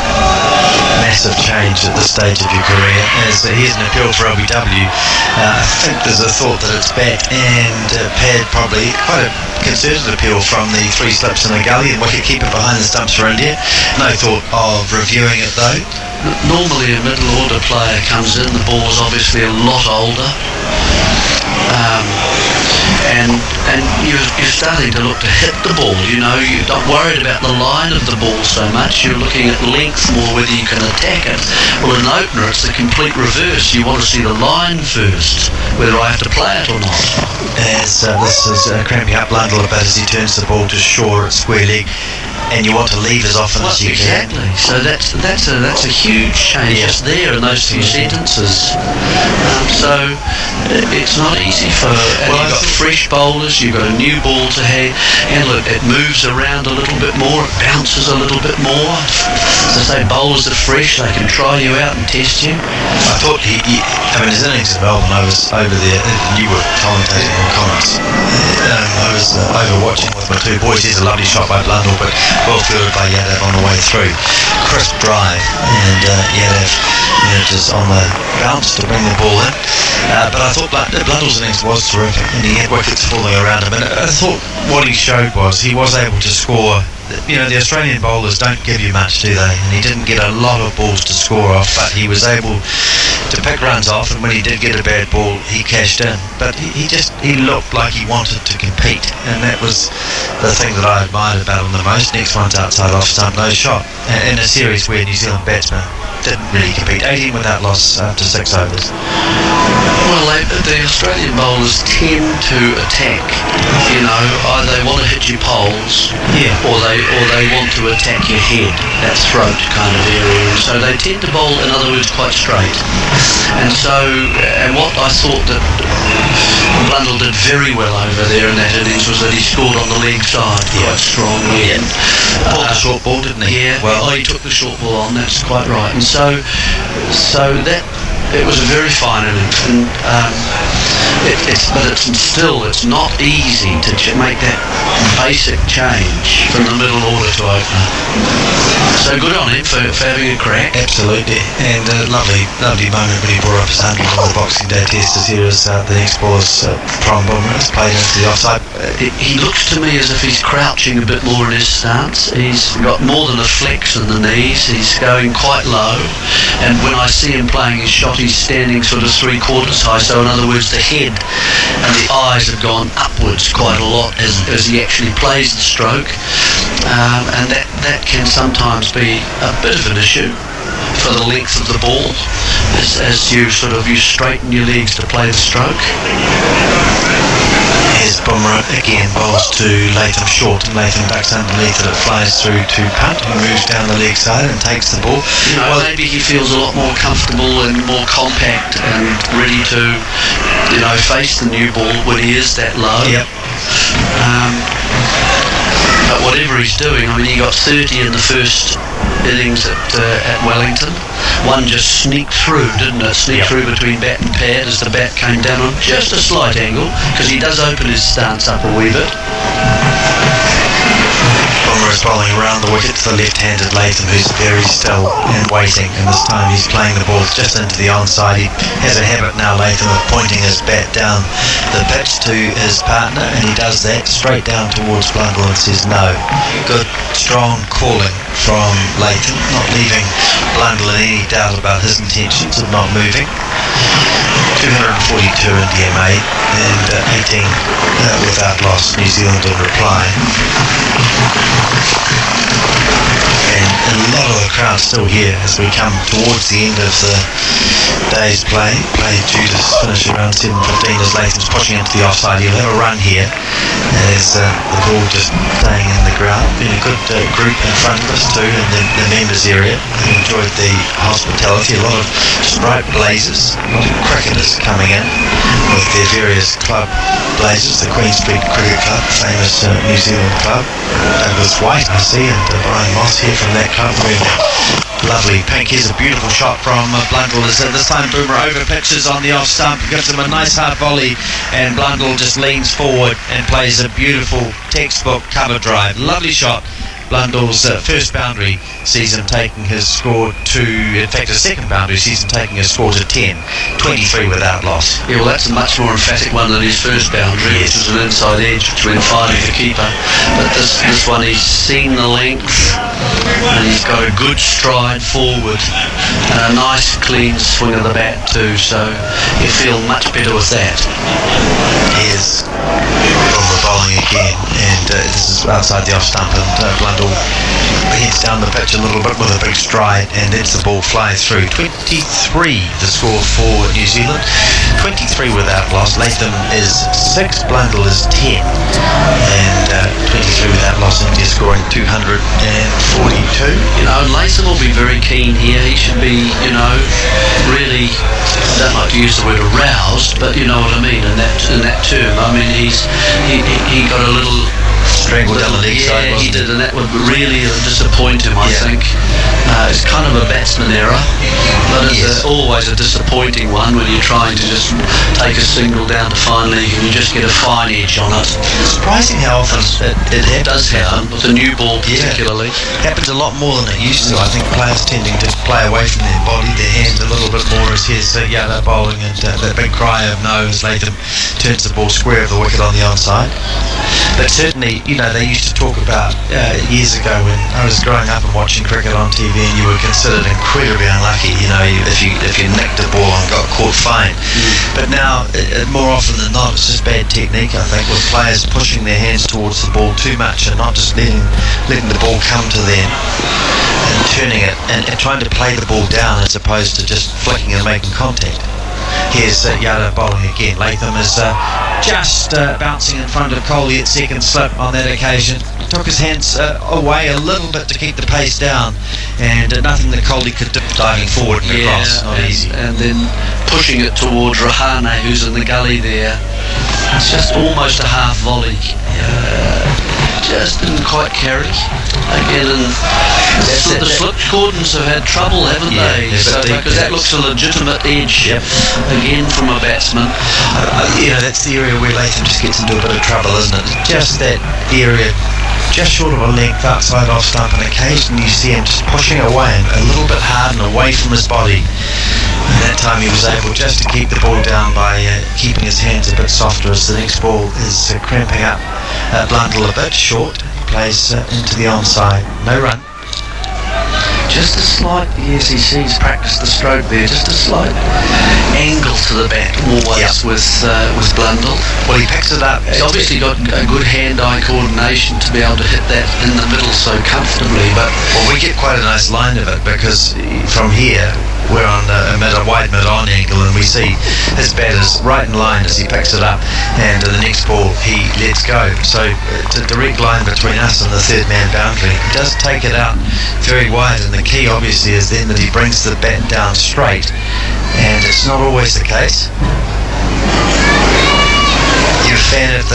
Massive change at this stage of your career. As here's an appeal for LBW. I think there's a thought that it's bat and pad, probably quite a concerted appeal from the 3 slips in the gully and wicket keeper behind the stumps for India. No thought of reviewing it though. Normally a middle order player comes in, the ball's obviously a lot older, and you're starting to look to hit the ball. You're not worried about the line of the ball so much, you're looking at length more, whether you can attack it. Well, in an opener it's the complete reverse. You want to see the line first, whether I have to play it or not. As this is cramping up Blundell a bit as he turns the ball to shore at square leg, and you want to leave as often as you can. Exactly. So that's a huge change just there in those 2 sentences. So it's not easy and you've got fresh bowlers, you've got a new ball to handle. It moves around a little bit more, it bounces a little bit more. As I say, bowlers are fresh, they can try you out and test you. I thought his innings in Melbourne, I was over there, you were commentating on comments. I was over watching with my 2 boys. Here's a lovely shot by Blundell, but well fielded by Yadav on the way through. Crisp drive, and Yadav just on the bounce to bring the ball in. But I thought Blundell's innings was terrific, and he had wickets falling around him. And I thought what he showed was he was able to score. The Australian bowlers don't give you much, do they? And he didn't get a lot of balls to score off, but he was able to pick runs off, and when he did get a bad ball, he cashed in. But he looked like he wanted to compete, and that was the thing that I admired about him the most. Next one's outside off stump, no shot. In a series where New Zealand batsmen didn't really compete, 18 without loss after 6 overs. Well, the Australian bowlers tend to attack. Either they want to hit your poles, or they want to attack your head, that throat kind of area. And so they tend to bowl, in other words, quite straight. And what I thought that Blundell did very well over there in that innings was that he scored on the leg side quite strongly. And pulled the short ball, didn't he? Yeah. Well, he took the short ball on. That's quite right. And so that. It was a very fine innings, and it's not easy to make that basic change from the middle order to opener. So good on him for having a crack. Absolutely, and a lovely moment when he brought up his 100 on the Boxing Day test. As here as the next ball is from Bumrah, it's played into the offside. He looks to me as if he's crouching a bit more in his stance. He's got more than a flex in the knees. He's going quite low, and when I see him playing his shot, he's standing sort of 3/4 high. So in other words, the head and the eyes have gone upwards quite a lot as he actually plays the stroke, and that can sometimes be a bit of an issue for the length of the ball as you straighten your legs to play the stroke. As Bumrah again bowls to Latham short, and Latham ducks underneath it. It flies through to Pant, who moves down the leg side and takes the ball. Maybe he feels a lot more comfortable and more compact and ready to face the new ball when he is that low. Yep. But whatever he's doing, he got 30 in the first innings at Wellington. One just sneaked through, didn't it? Sneaked through between bat and pad as the bat came down on just a slight angle, because he does open his stance up a wee bit. Bumrah is bowling around the wicket to the left-handed Latham, who's very still and waiting, and this time he's playing the ball just into the onside. He has a habit now, Latham, of pointing his bat down the pitch to his partner, and he does that straight down towards Blundell and says no. Good, strong calling from Latham, not leaving Blundell in any doubt about his intentions of not moving. 242 in DMA and 18 without loss, New Zealand in reply. And a lot of the crowd still here as we come towards the end of the day's play. Play due to finish around 7:15 as Latham's pushing into the offside. He'll have a run here as the ball just staying in the ground. Been a good group in front of us too in the members area. They enjoyed the hospitality. A lot of striped blazers, a lot of cricketers coming in with their various club blazers. The Queen Street Cricket Club, famous New Zealand club. Douglas White, I see, and Brian Moss here from that club. Lovely pink. Here's a beautiful shot from Blundell. This time Bumrah over pitches on the off stump, gives him a nice hard volley, and Blundell just leans forward and plays a beautiful textbook cover drive. Lovely shot. Blundell's first boundary sees him taking his score to, in fact, his second boundary sees him taking his score to 10, 23 without loss. Yeah, well, that's a much more emphatic one than his first boundary, which was an inside edge, which went fine with the keeper. But this one, he's seen the length, and he's got a good stride forward, and a nice clean swing of the bat too, so you feel much better with that. Here's Bumrah bowling again, and this is outside the off stump, and Blundell heads down the pitch a little bit with a big stride and lets the ball fly through. 23 the score for New Zealand, 23 without loss. Latham is 6, Blundell is 10, and 23 without loss. India scoring 242. You know, Latham will be very keen here. He should be, really, I don't like to use the word aroused, but you know what I mean in that term. I mean, he got a little strangled down the leg side. Yeah, he did, and that would really disappoint him, I think. It's kind of a batsman error, but it's always a disappointing one when you're trying to just take a single down to fine league and you just get a fine edge on it. It's surprising how often it does happen with the new ball particularly. Happens a lot more than it used to. I think players tending to play away from their body, their hands a little bit more, as here's Yada bowling, and that big cry of no as Latham turns the ball square of the wicket on the onside. But certainly, they used to talk about years ago when I was growing up and watching cricket on TV, and you were considered incredibly unlucky, if you nicked a ball and got caught fine. But now, more often than not, it's just bad technique, I think, with players pushing their hands towards the ball too much and not just letting the ball come to them and turning it and trying to play the ball down as opposed to just flicking and making contact. Here's Yada bowling again. Latham is just bouncing in front of Kohli at second slip on that occasion. Took his hands away a little bit to keep the pace down, and nothing that Kohli could do. Diving forward and across, not easy. And then pushing it towards Rahane, who's in the gully there. It's just almost a half volley. Just didn't quite carry. Again, and the slip cordons have had trouble, haven't they? Because that looks a legitimate edge again from a batsman. That's the area where Latham just gets into a bit of trouble, isn't it? Just that area, just short of a length outside off stump, and occasionally you see him just pushing away and a little bit hard and away from his body. And that time he was able just to keep the ball down by keeping his hands a bit softer as the next ball is cramping up. Blundell a bit short, plays into the onside, no run. Just a slight, yes, he's practiced the stroke there, just a slight angle to the bat always with Blundell. Well, he picks it up. He's obviously got a good hand-eye coordination to be able to hit that in the middle so comfortably. But we get quite a nice line of it, because from here we're on a wide mid-on angle, and we see his bat is right in line as he picks it up, and the next ball he lets go. So it's a direct line between us and the third man boundary. He does take it out very wide, and the key obviously is then that he brings the bat down straight, and it's not always the case. You're a fan of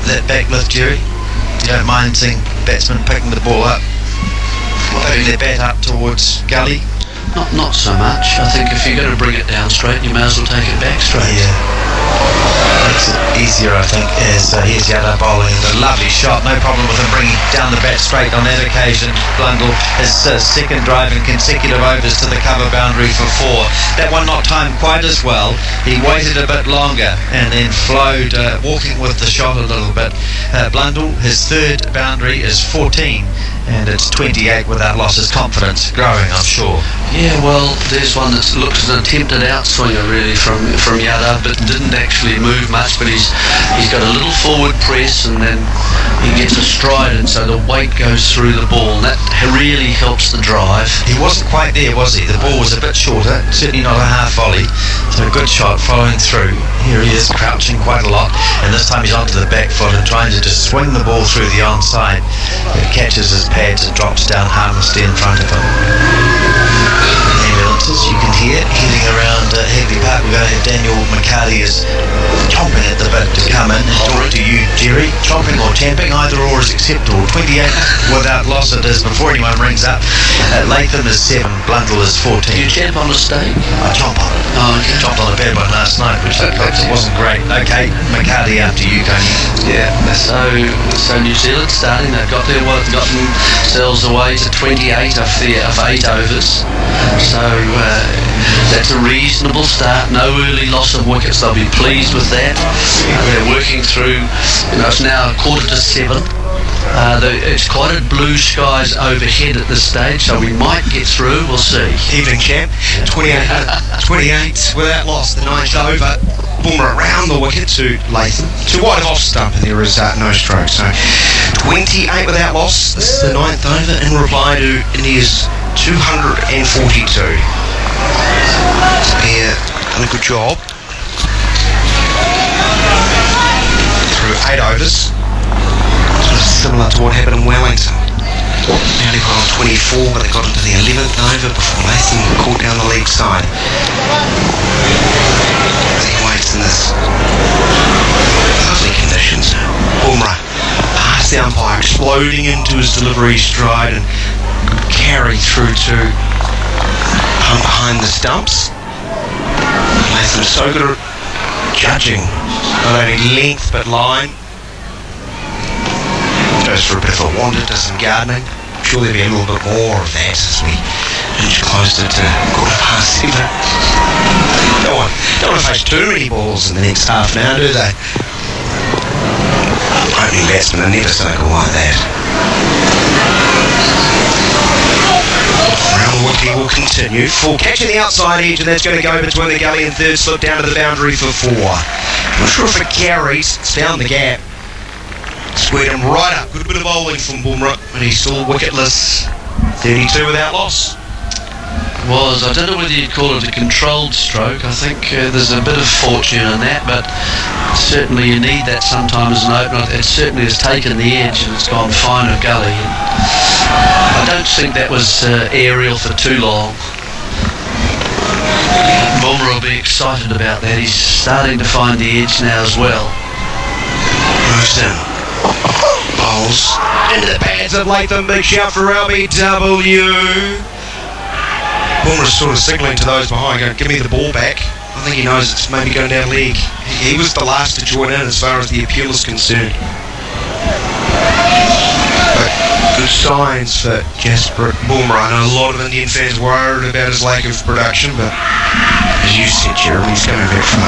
that back lift, Jerry? You don't mind seeing batsmen picking the ball up, putting their bat up towards gully? Not so much. I think if you're going to bring it down straight, you may as well take it back straight. Makes it easier, I think, as here's Yada bowling. A lovely shot, no problem with him bringing down the bat straight on that occasion. Blundell, his second drive in consecutive overs to the cover boundary for 4. That one not timed quite as well. He waited a bit longer and then flowed, walking with the shot a little bit. Blundell, his third boundary is 14. and it's 28 without loss. His confidence growing, I'm sure. Yeah, well, there's one that looks an attempted outswinger really from Yada, but didn't actually move much. But he's got a little forward press, and then he gets a stride, and so the weight goes through the ball, and that really helps the drive. He wasn't quite there, was he? The ball was a bit shorter, certainly not a half volley, so a good shot following through. Here he is crouching quite a lot, and this time he's onto the back foot and trying to just swing the ball through the onside. It catches his pads and drops down harmlessly in front of him. Ambulances you can hear heading around Hagley Park. We're going to have Daniel McCarty is chomping at the bit to come in and talk to you, Jerry. Chomping or tamping, either or is acceptable. 28 without loss it is before anyone rings up. Latham is 7, Blundell is 14. Do you champ on a steak? I chomp on it. Oh, okay. Chomped on a bad one last night, which it wasn't great. Okay, McCarty after you, Tony. Yeah, so New Zealand starting, they've got themselves away to 28 of 8 overs. So that's a reasonable start. No early loss of wickets. They'll be pleased with that. They're working through. It's now 7:15. It's quite a blue skies overhead at this stage, so we might get through. We'll see. Evening, champ. 28 without loss. The 9th over. Bumrah around the wicket to Latham. To wide off stump, and there is no stroke. So 28 without loss. This is the 9th over in reply to India's 242. Spear done a good job. Through 8 overs. Sort of similar to what happened in Wellington. Nearly got on 24, but they got into the 11th over before Latham caught down the leg side. As he waits in this lovely conditions. Bumrah past the umpire, exploding into his delivery stride and carry through to Pant behind the stumps. Latham's so good at judging not only length but line. Goes for a bit of a wander, does some gardening. I'm sure there'll be a little bit more of that as we inch closer to 7:15. Don't want to face too many balls in the next half an hour, do they? Opening batsmen are never cycle like that. Round the wicket will continue. Full catch in the outside edge, and that's going to go between the gully and third slip down to the boundary for 4. I'm not sure if it carries. It's found the gap. Squared him right up. Good bit of bowling from Bumrah, but he's still wicketless. 32 without loss. I don't know whether you'd call it a controlled stroke. I think there's a bit of fortune in that, but certainly you need that sometimes as an opener. It certainly has taken the edge and it's gone fine of gully. I don't think that was aerial for too long. Bumrah will be excited about that. He's starting to find the edge now as well. Moves in. Bowls into the pads of Latham. Big shout for LBW. Bumrah's sort of signalling to those behind, going, give me the ball back. I think he knows it's maybe going down leg. He was the last to join in as far as the appeal is concerned. But good signs for Jasprit Bumrah. I know a lot of Indian fans worried about his lack of production, but as you said, Jeremy, he's coming back from a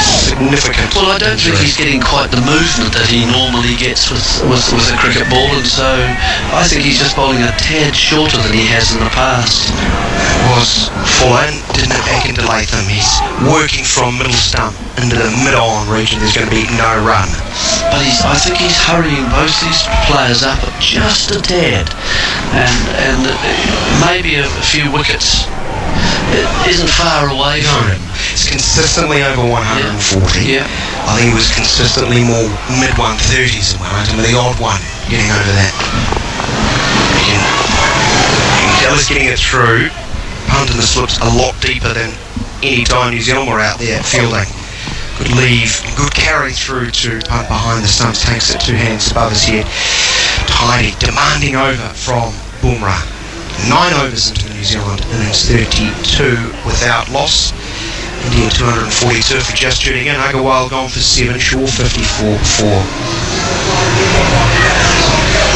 significant I don't think he's getting quite the movement that he normally gets with a cricket ball, and so I think he's just bowling a tad shorter than he has in the past. Was full in, didn't it back into Latham. He's working from middle stump into the mid-on region. There's going to be no run. But I think he's hurrying both these players up just a tad, and maybe a few wickets. It isn't far away from him. It's consistently over 140. Yeah. I think it was consistently more mid-130s in Wellington, with the odd one getting over that. You can tell he's getting it through. Pant in the slips a lot deeper than any time New Zealand were out there fielding. Good leave, good carry through to Pant behind the stumps, takes it 2 hands above his head. Tidy, demanding over from Bumrah. 9 overs into the New Zealand innings, 32 without loss. India 242 for just tuning in. Agarwal gone for 7, Shaw 54 for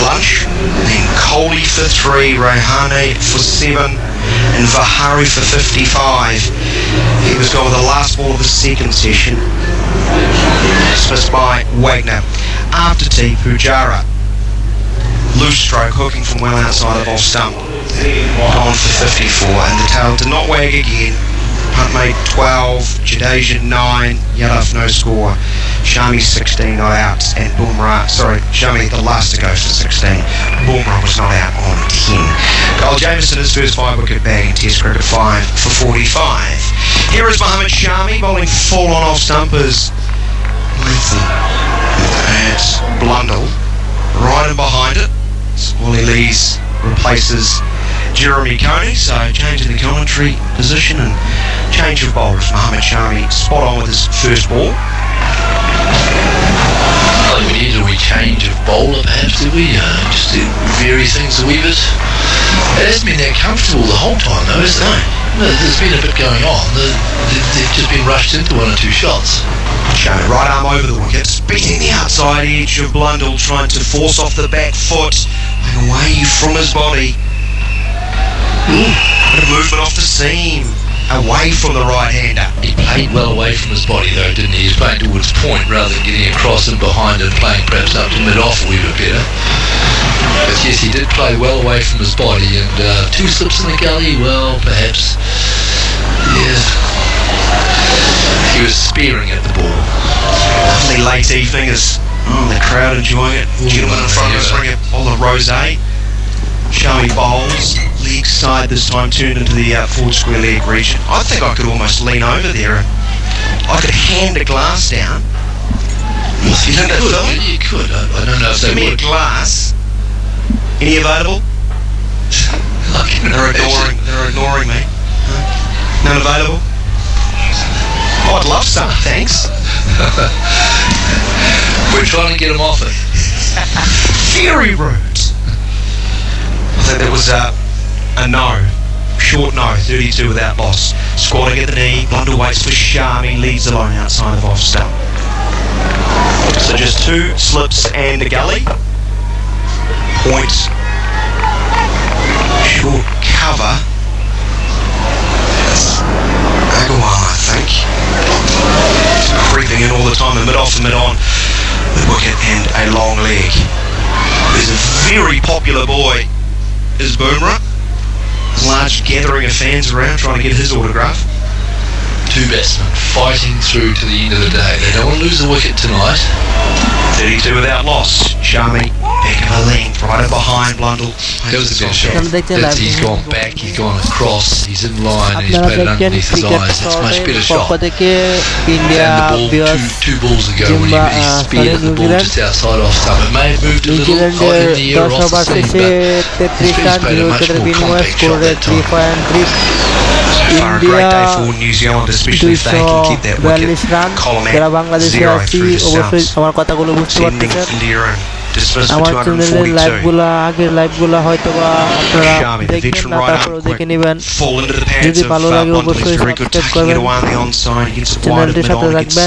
lunch. Then Kohli for 3, Rahane for 7, and Vihari for 55. He was gone with the last ball of the second session. Dismissed by Wagner. After tea, Pujara loose stroke, hooking from well outside of off stump. Gone for 54, and the tail did not wag again. Punt made 12, Jadeja 9, Yadav no score, Shami 16 not out, and Bumrah, Shami the last to go for 16. Bumrah was not out on 10. Kyle Jamieson his first 5-wicket bag in Test cricket, 5 for 45. Here is Mohammed Shami bowling full on off stumpers. At Blundell, right in behind it. Wally Lees replaces Jeremy Coney, so change in the commentary position and change of bowlers. Mohammed Shami spot on with his first ball. I think we needed a wee change of bowler, perhaps, did we? Just to vary things a wee bit. It hasn't been that comfortable the whole time, though, has it? No, there's been a bit going on. They've just been rushed into 1 or 2 shots. Shami right arm over the wicket, beating the outside edge of Blundell, trying to force off the back foot and away from his body. Bit of movement off the seam, away from the right-hander. He played well away from his body though, didn't he? He was playing towards point rather than getting across and behind and playing perhaps up to mid-off a wee bit better. But yes, he did play well away from his body, and 2 slips in the gully, well, perhaps, yeah. He was spearing at the ball. Lovely late evening as the crowd enjoying it. Gentlemen in front of us bring a bowl of rosé. Shami bowls, leg side this time, turned into the forward square leg region. I think I could almost lean over there and I could hand a glass down. You think that, Phil? You could. I don't know if they would. Give me a glass. Any available? They're ignoring me. None available? Oh, I'd love some, thanks. We're trying to get them off it. Very rude. I think that was a no. Short no, 32 without loss. Squatting at the knee, Blundell waits for Shami, leads alone outside of off stump. So just 2 slips and a gully. Point. Short cover. Agarwal, I think. Creeping in all the time, a mid-off and mid-on. With wicket and a long leg. There's a very popular boy, is Bumrah. Large gathering of fans around trying to get his autograph. 2 batsmen fighting through to the end of the day. They don't want to lose the wicket tonight. 32 without loss. Shami, back of a length, right up behind Blundell. That was a good shot. He's gone back, he's gone across, he's in line, and he's played it underneath his eyes. It's a much better shot than the ball 2 balls ago when he speared the ball just outside off stump. It may have moved a little in the air off the seam, but he's played a much more compact shot that time. A great day for New Zealand, especially if they can keep that wicket column at 0 through to stumps. Sending India and dismissed for 242. Shami, the veteran right arm quick, fall into the pads of Blundell. He's very good tucking it away on the onside. He gets it wide of mid-on, gets a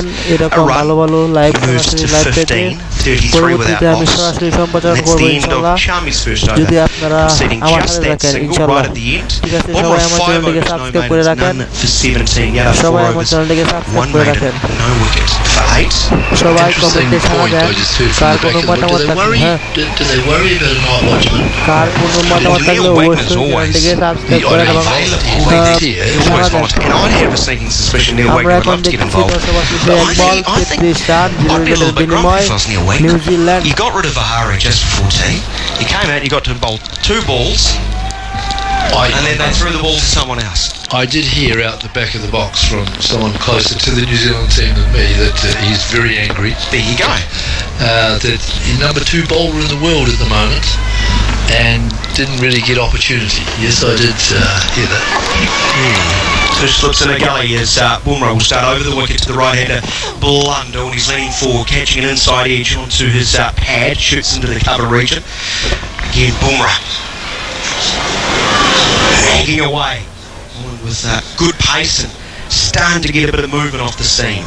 run, moves to 15, 33 without loss. That's the end of Shami's first over, conceding just that single right at the end. Bumrah 5 overs, no maidens, none for 17. Yada 4 overs, 1 maiden, no wicket for 8. Interesting point I just heard from the back of the wicket. Do they worry about a night watchman? Neil Wagner's always available. He's always volunteer. And I'd have a sneaking suspicion Neil Wagner would love to get involved. I think I'd be a little bit grumpy if I was Neil Wagner. You got rid of Vihari just before tea. You came out, you got to bowl 2 balls, and then they threw the ball to someone else. I did hear out the back of the box from someone closer to the New Zealand team than me that he's very angry. There you go. That he's number 2 bowler in the world at the moment and didn't really get opportunity. Yes, I did hear that. 2 slips in a gully as Bumrah will start over the wicket to the right-hander Blundell, and he's leaning forward, catching an inside edge onto his pad, shoots into the cover region. Again, Bumrah nagging away with good pace and starting to get a bit of movement off the seam.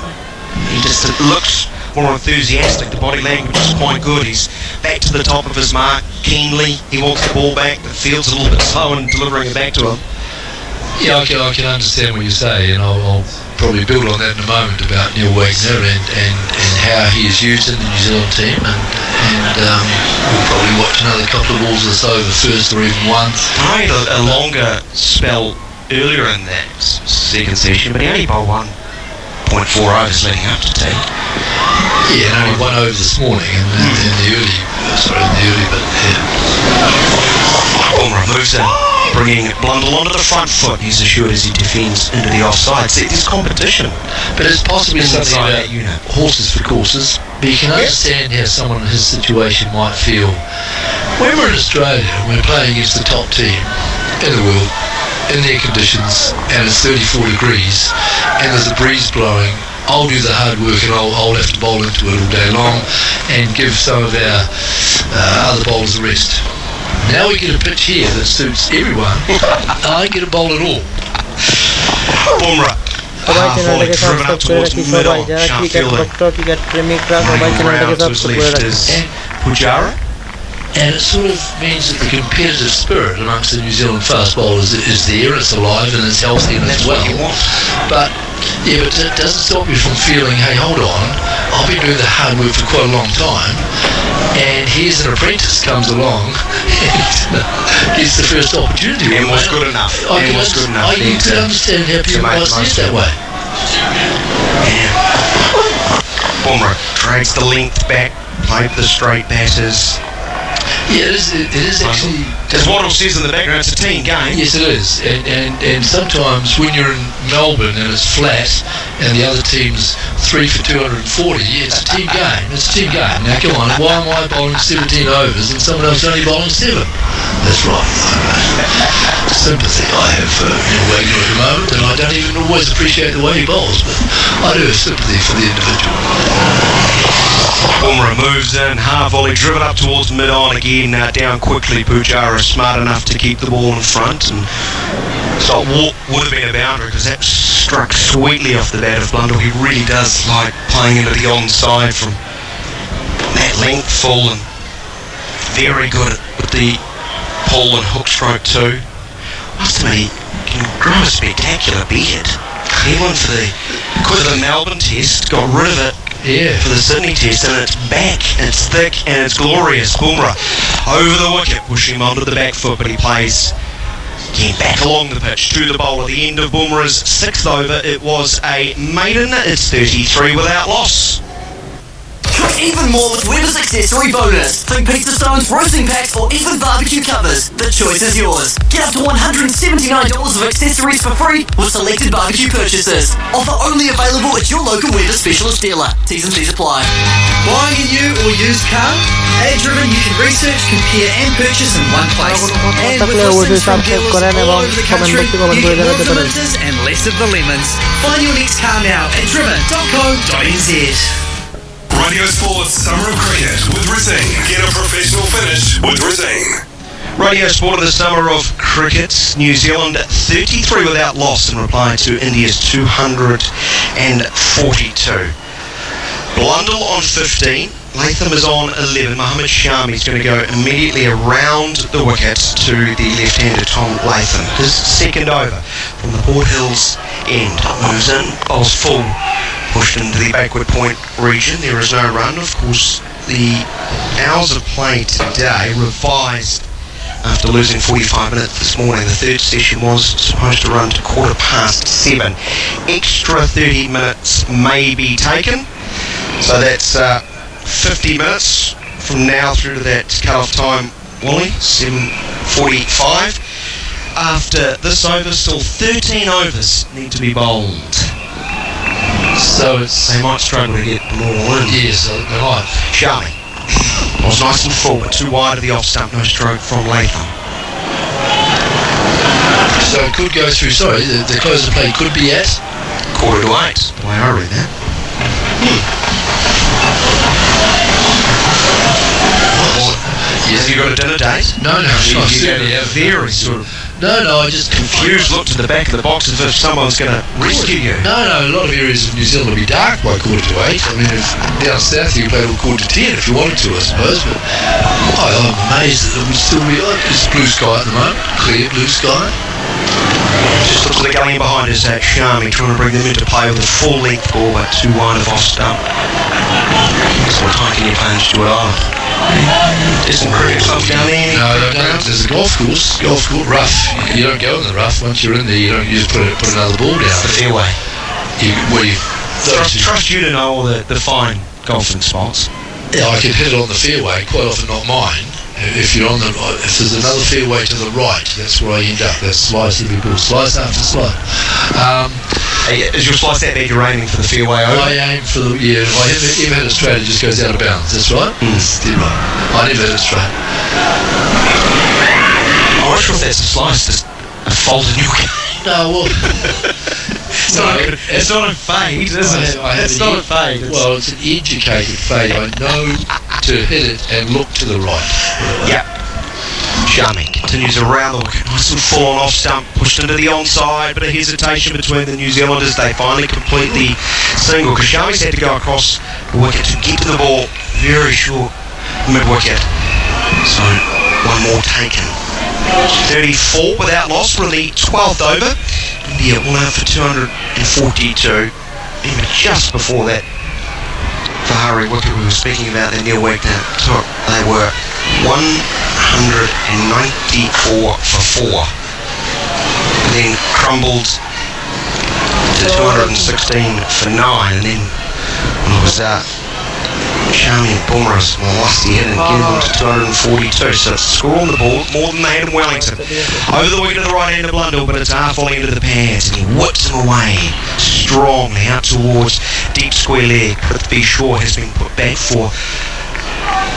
He just looks more enthusiastic. The body language is quite good. He's back to the top of his mark keenly. He walks the ball back. The field's a little bit slow in delivering it back to him. Yeah, I can understand what you say, and I'll probably build on that in a moment about Neil Wagner and how he is used in the New Zealand team and and we'll probably watch another couple of balls or so over first, or even one. I had a longer spell earlier in that second session, but he only bowled 1.4 overs leading up to tea. Yeah, and only 1 over this morning in the early, but yeah. Bumrah moves in, bringing Blundell onto the front foot. He's assured as he defends into the offside. See, there's competition. But it's possibly something about unit. Horses for courses. But you can understand how someone in his situation might feel. When we're in Australia, we're playing against the top team in the world, in their conditions, and it's 34 degrees, and there's a breeze blowing. I'll do the hard work, and I'll have to bowl into it all day long and give some of our other bowlers a rest. Now we get a pitch here that suits everyone. I get a bowl at all. Bumrah. Volley driven up towards mid-on. Sharp fielding. Round to his left is Pujara. And it sort of means that the competitive spirit amongst the New Zealand fast bowlers is there, it's alive and it's healthy and that's well. What you want. But it doesn't stop you from feeling, hey, hold on, I've been doing the hard work for quite a long time, and here's an apprentice comes along and gets the first opportunity. And was good enough. I can understand how people might see it that way. Bumrah drags the length back, played the straight batters. Yeah, it is actually... As Waddle says in the background, it's a team game. Yes, it is. And sometimes when you're in Melbourne and it's flat and the other team's 3 for 240, it's a team game. It's a team game. Now, come on, why am I bowling 17 overs and someone else only bowling 7? That's right. Sympathy I have for Wagner at the moment, and I don't even always appreciate the way he bowls, but I do have sympathy for the individual. Bumrah moves in, half volley driven up towards mid-on again, down quickly. Pujara smart enough to keep the ball in front, and so it would have been a boundary because that struck sweetly off the bat of Blundell. He really does like playing into the onside from that length full, and very good with the pull and hook stroke too. Must admit, he can grow a spectacular beard. He won for the Melbourne Test, got rid of it. Yeah. For the Sydney Test, and it's back, it's thick, and it's glorious. Bumrah over the wicket, pushing him onto the back foot, but he plays again back along the pitch to the bowl at the end of Bumrah's 6th over. It was a maiden, it's 33 without loss. Cook even more with Weber's accessory bonus. Think pizza stones, roasting packs, or even barbecue covers. The choice is yours. Get up to $179 of accessories for free with selected barbecue purchases. Offer only available at your local Weber specialist dealer. T's and C's apply. Buying a new or used car? At Driven, you can research, compare, and purchase in one place. And with listings from dealers all over the country, you get more of the minters and less of the lemons. Find your next car now at driven.co.nz. Radio Sports Summer of Cricket with Rising. Get a professional finish with Rising. Radio Sport of the Summer of Cricket. New Zealand 33 without loss in reply to India's 242. Blundell on 15. Latham is on 11. Mohammed Shami is going to go immediately around the wicket to the left-hander Tom Latham. His second over from the Port Hills end. Moves in, bowls full. Pushed into the backward point region. There is no run. Of course, the hours of play today revised after losing 45 minutes this morning. The third session was supposed to run to 7:15. Extra 30 minutes may be taken. So that's 50 minutes from now through to that cut-off time, Wally, 7:45. After this over, still 13 overs need to be bowled. So they might struggle to get them all in. Yes, they might. Shami was nice and full, but too wide of the off stump. No stroke from Latham. So it could go through. Sorry, the close of play could be at 7:45. The way I read that. Have you got a dinner date? No, you have very sort of. No, I just confused look to the back of the box as if someone's going to rescue you. No, a lot of areas of New Zealand will be dark by 7:45. I mean, if down south you played till 10:45 if you wanted to, I suppose, but I'm amazed that it would still be like it's blue sky at the moment, clear blue sky. Just look to the gully behind us at Shami, trying to bring them into play with a full length ball, but too wide of off stump. So what time can you play in Stuart Island? Isn't cricket club down there? No, there's a golf course, rough. You don't go in the rough. Once you're in there, you just put another ball down. The fairway. Trust you to know all the fine golfing spots. Yeah, I can hit it on the fairway, quite often not mine. If there's another fairway to the right, that's where I end up. That's slice every ball, slice after slice. Is your slice that bad you're aiming for the fairway over? I aim for the, I haven't ever hit it straight, it just goes out of bounds, that's right? That's dead right. I never hit it straight. I'm not sure if that's a slice, just a fault in your game. No, well... It's not a fade, is it? It's not a fade. Well, it's an educated fade. I know to hit it and look to the right. Yeah. Shami continues around the wicket. Nice little full-on off stump, pushed into the onside. Bit of hesitation between the New Zealanders. They finally complete the single because Shami's had to go across the wicket to get to the ball. Very short mid-wicket. So, one more taken. 34 without loss. We're in the 12th over. India all out for 242. Even just before that Vihari wicket we were speaking about, that Neil Wagner took, they were 194 for 4. And then crumbled to 216 for 9. And then when it was Shami and Bumrah lost the hit and get them to 242. So it's a score on the board, more than they had in Wellington. Over the wicket to the right hand of Blundell, but it's half volley into the pads, and he whips him away strongly out towards deep square leg. But B Shaw has been put back for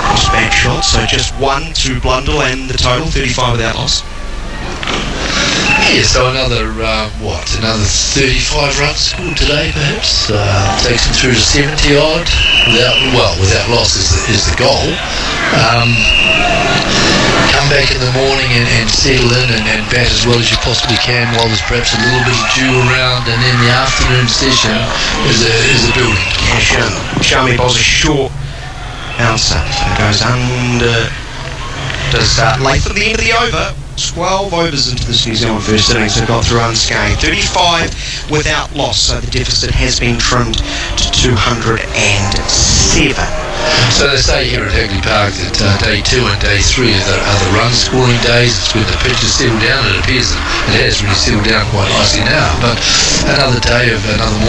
cross back shot, so just 1 to Blundell and the total 35 without loss. Yeah, so another 35 runs scored today, perhaps. Takes him through to 70 odd. Without loss is the goal. Come back in the morning and settle in and bat as well as you possibly can while there's perhaps a little bit of dew around, and then the afternoon session is a building. Yeah, Shami bowls a short bouncer. So it goes under. Does Latham at the end of the over. 12 overs into this New Zealand first innings, so got through unscathed. 35 without loss, so the deficit has been trimmed to 207. So they say here at Hagley Park that day 2 and day 3 are the run scoring days. It's when the pitch has settled down, and it appears that it has really settled down quite nicely now. But another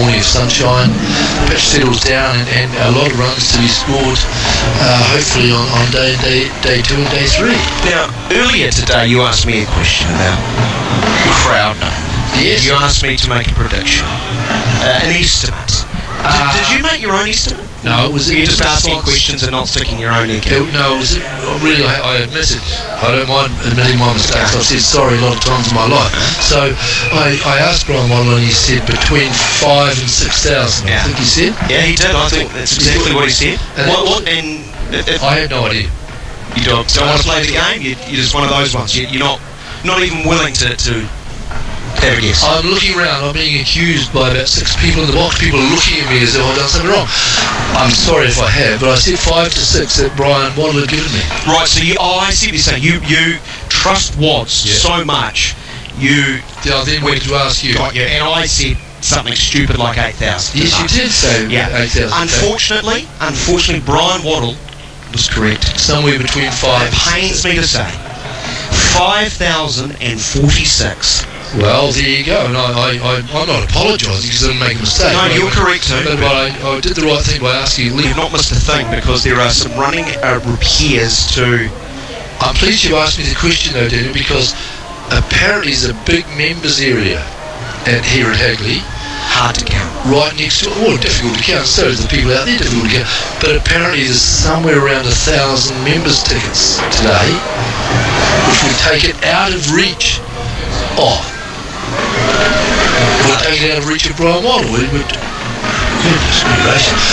morning of sunshine, the pitch settles down, and a lot of runs to be scored, hopefully on day 2 and day 3. Now, earlier today you asked me a question about crowd number. Yes. You asked me to make a prediction, an estimate. Did you make your own estimate? No, it was you just asking questions and not sticking your own neck in? No, it was really, I admit it. I don't mind admitting my mistakes. I've said sorry a lot of times in my life. So I asked Brian Waddle, and he said between 5,000 and 6,000. I think he said. Yeah, he did. I think that's exactly what he said. And I had no idea. You don't want to play the game. You're just one of those ones. You're not even willing to have a guess. I'm looking around. I'm being accused by about 6 people in the box. People are looking at me as though I've done something wrong. I'm sorry if I have, but I said 5 to 6 that Brian Waddle had given me. Right. So I see what you're saying. You trust Wads so much. I then went to ask you. And I said something stupid like 8,000. Yes, you did say 8,000. Unfortunately, Brian Waddle was correct. Somewhere between 5. It pains me to say 5,046. Well, there you go. And I'm not apologising because I didn't make a mistake. No, you're correct too. But I did the right thing by asking. You've not missed a thing, because there are some running repairs to. I'm pleased you asked me the question though, Daniel, because apparently there's a big members area here at Hagley. Hard to count. Right next to it. Well, difficult to count. So is the people out there difficult to count. But apparently there's somewhere around 1,000 members tickets today, which would take it out of reach. We'll take it out of reach of Brian Waddle. Goodness gracious.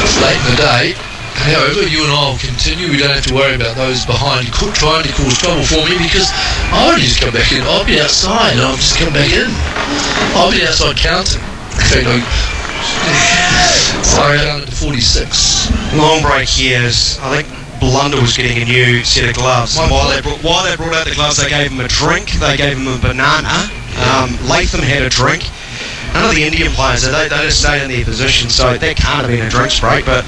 It's late in the day. However, you and I will continue. We don't have to worry about those behind trying to cause trouble for me, because I'll just come back in. I'll be outside and I'll just come back in. I'll be outside counting. In fact, I counted to 46. Long break here. I think Blundell was getting a new set of gloves. While they brought out the gloves, they gave him a drink. They gave him a banana. Latham had a drink. None of the Indian players, they just stayed in their position, so that can't have been a drinks break. But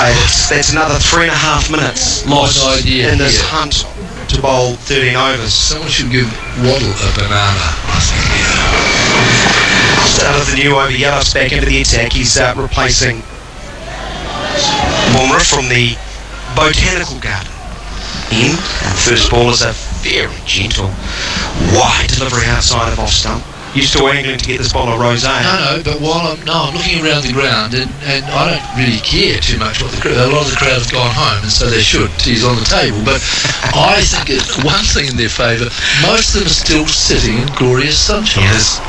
Okay, that's another 3.5 minutes lost in this hunt to bowl 13 overs. Someone should give Waddle a banana, I think. Start of the new over. Yellow's back into the attack. He's replacing Bumrah from the Botanical Garden. And first ball is a very gentle, wide delivery outside of off stump. Used to angling to get this ball a rose. No, but while I'm looking around the ground, and I don't really care too much what a lot of the crowd have gone home, and so they should. He's on the table, but I think it's one thing in their favour. Most of them are still sitting in glorious sunshine. Yes.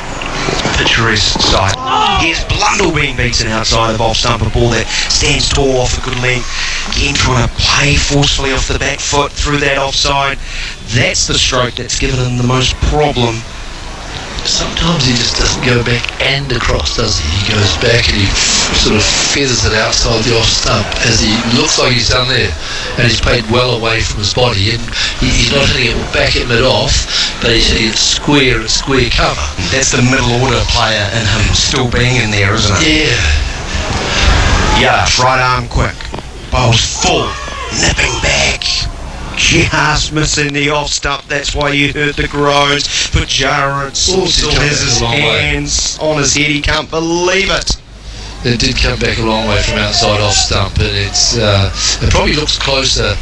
Picturesque sight. Here's Blundell being beaten outside of off stump, a ball that stands tall off a good length. Again, trying to play forcefully off the back foot through that offside. That's the stroke that's given him the most problem. Sometimes he just doesn't go back and across, does he? He goes back and he sort of feathers it outside the off stump, as he looks like he's done there, and he's played well away from his body, and he's not hitting it back at mid-off, but he's hitting it square at square cover. That's the middle order player in him still being in there, isn't it? Yeah. Right arm quick, bowls full, nipping back. Just missing the off stump, that's why you heard the groans. Pujara still has his hands on his head, he can't believe it. It did come back a long way from outside off stump, and it probably looks closer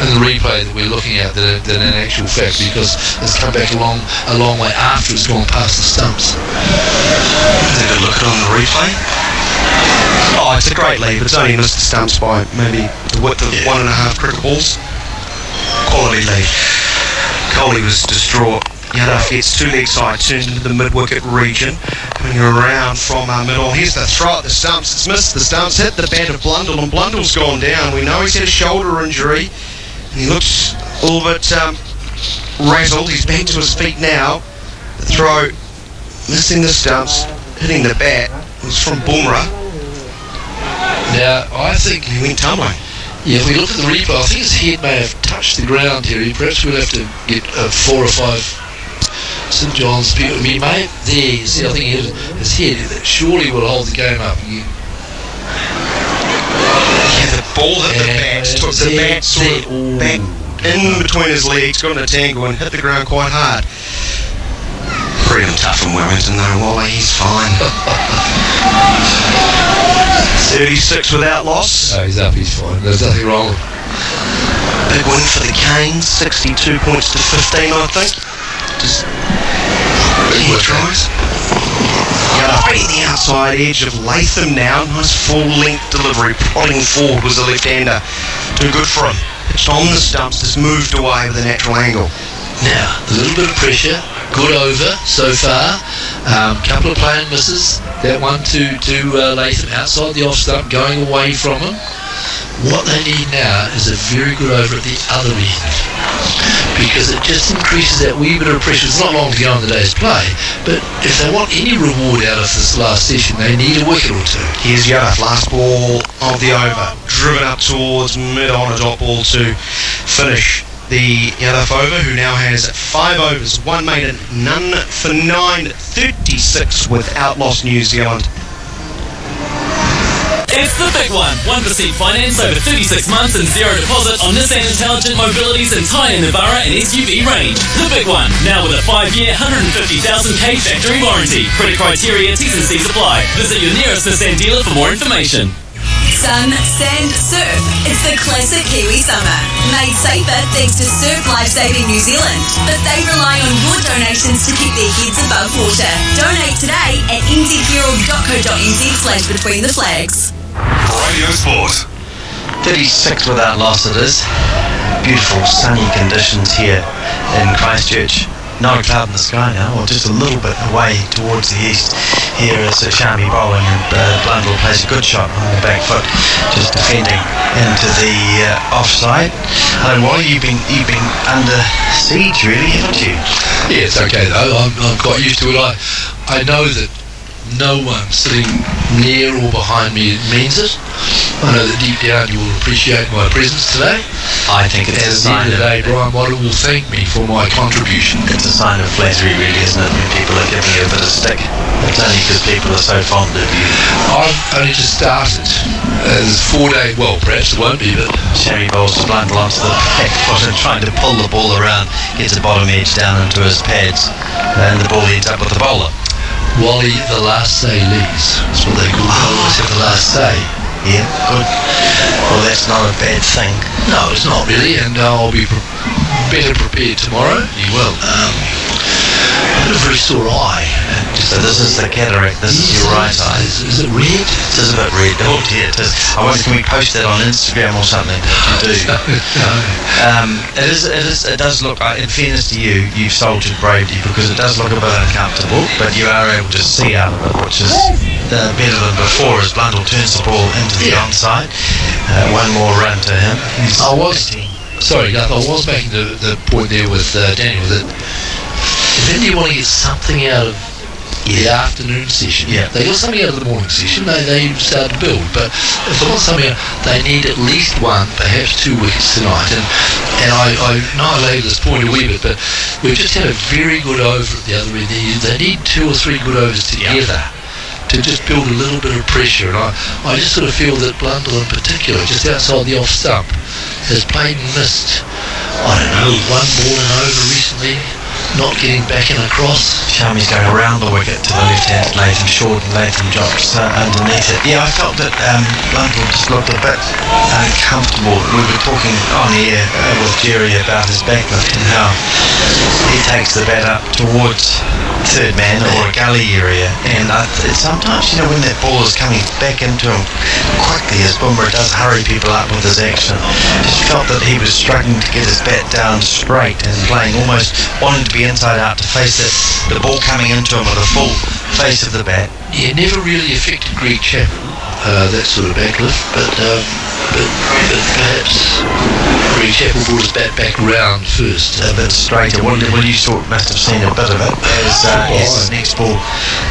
in the replay that we're looking at than in actual fact, because it's come back a long way after it's gone past the stumps. Have a look at it on the replay. Oh, it's a great lead, but it's only missed the stumps by maybe the width of 1.5 cricket balls. Quality lead. Kohli was distraught. Yadav gets two leg side, turns into the mid-wicket region, coming around from our middle. Here's the throw at the stumps. It's missed the stumps, hit the bat of Blundell, and Blundell's gone down. We know he's had a shoulder injury, and he looks a little bit rattled. He's back to his feet now. The throw, missing the stumps, hitting the bat, was from Bumrah. Now, I think he went tumbling. Yeah, if we look at the replay, I think his head may have touched the ground here. Perhaps we'll have to get 4 or 5 St John's people. I mean, mate, there, you see, I think his head surely will hold the game up again. Yeah, the ball hit the bat, took the bat sort of back in between his legs, got in a tangle and hit the ground quite hard. Pretty tough from Wellington though, Wally, he's fine. 36 without loss. Oh, he's up, he's fine. There's nothing wrong with him. Big win for the Canes, 62 points to 15, I think. Just big tries. Right in the outside edge of Latham now. Nice full-length delivery. Prodding forward was the left-hander. Too good for him. Pitched on the stumps, just moved away with a natural angle. Now, a little bit of pressure. Good over so far. Couple of playing misses. That one to Latham outside the off stump, going away from him. What they need now is a very good over at the other end, because it just increases that wee bit of pressure. It's not long to go on the day's play, but if they want any reward out of this last session, they need a wicket or two. Here's Yadav, last ball of the over, driven up towards mid on a dot ball to finish the Yadav over, who now has 5 overs, 1 maiden, none for 9, 36 without loss New Zealand. It's the big one. 1% finance over 36 months and 0 deposit on Nissan Intelligent Mobility's entire Navara and SUV range. The big one. Now with a 5-year, 150,000k factory warranty. Credit criteria, T's and C's apply. Visit your nearest Nissan dealer for more information. Sun, sand, surf. It's the classic Kiwi summer. Made safer thanks to Surf Lifesaving New Zealand. But they rely on your donations to keep their heads above water. Donate today at nzherald.co.nz/between the flags. Radio Sport. 36 without loss it is. Beautiful sunny conditions here in Christchurch. No cloud in the sky now, or just a little bit away towards the east. Here is Shami bowling, and Blundell plays a good shot on the back foot, just defending into the offside. Hello, Wally, you've been under siege, really, haven't you? Yeah, it's okay though. I'm quite used to it. I know that no one sitting near or behind me means it. I know that deep down you will appreciate my presence today. I think it's a sign of the day, Brian Waddle will thank me for my contribution. It's a sign of flattery, really, isn't it? When people are giving you a bit of stick. It's only because people are so fond of you. I've only just started. There's 4 days, well, perhaps it won't be, but Shami bowls to Blundell onto the back foot and trying to pull the ball around, gets the bottom edge down into his pads, and the ball ends up with the bowler. Wally, the last say leaves. That's what they call bowlers, have the last say. Yeah, good. Well, that's not a bad thing. No, it's not really, and I'll be better prepared tomorrow. You will. I've got a very sore eye. So this is the cataract, this is your right eye. Is it red? It is a bit red. Oh dear, it is. I wonder, can we post that on Instagram or something? You do. No. It does look, in fairness to you, you've soldiered bravely, because it does look a bit uncomfortable, but you are able to see out of it, which is better than before as Blundell turns the ball into the onside. One more run to him. I was making the point there with Daniel that if India want to get something out of the afternoon session, they got something out of the morning session, they start to build, but if they want something out, they need at least one, perhaps 2 wickets tonight, and I know I laid this point a wee bit, but we've just had a very good over at the other end. They need 2 or 3 good overs together to just build a little bit of pressure, and I just sort of feel that Blundell in particular, just outside the off stump, has played and missed, I don't know, 1 ball and over recently, not getting back and across. Shami's going around the wicket to the left-handed Latham short, and Latham drops underneath it. Yeah, I felt that Blundell just looked a bit uncomfortable. We were talking on the air with Jerry about his backlift and how he takes the bat up towards third man or a gully area, and sometimes, you know, when that ball is coming back into him quickly, as Bumrah does hurry people up with his action, just felt that he was struggling to get his bat down straight and playing, almost wanting to be inside out to face the ball coming into him with a full face of the bat. Yeah, never really affected Greg Chappell, that sort of backlift, but perhaps Greg Chappell brought his bat back round first. A bit straighter. Well, you must have seen a bit of it as his next ball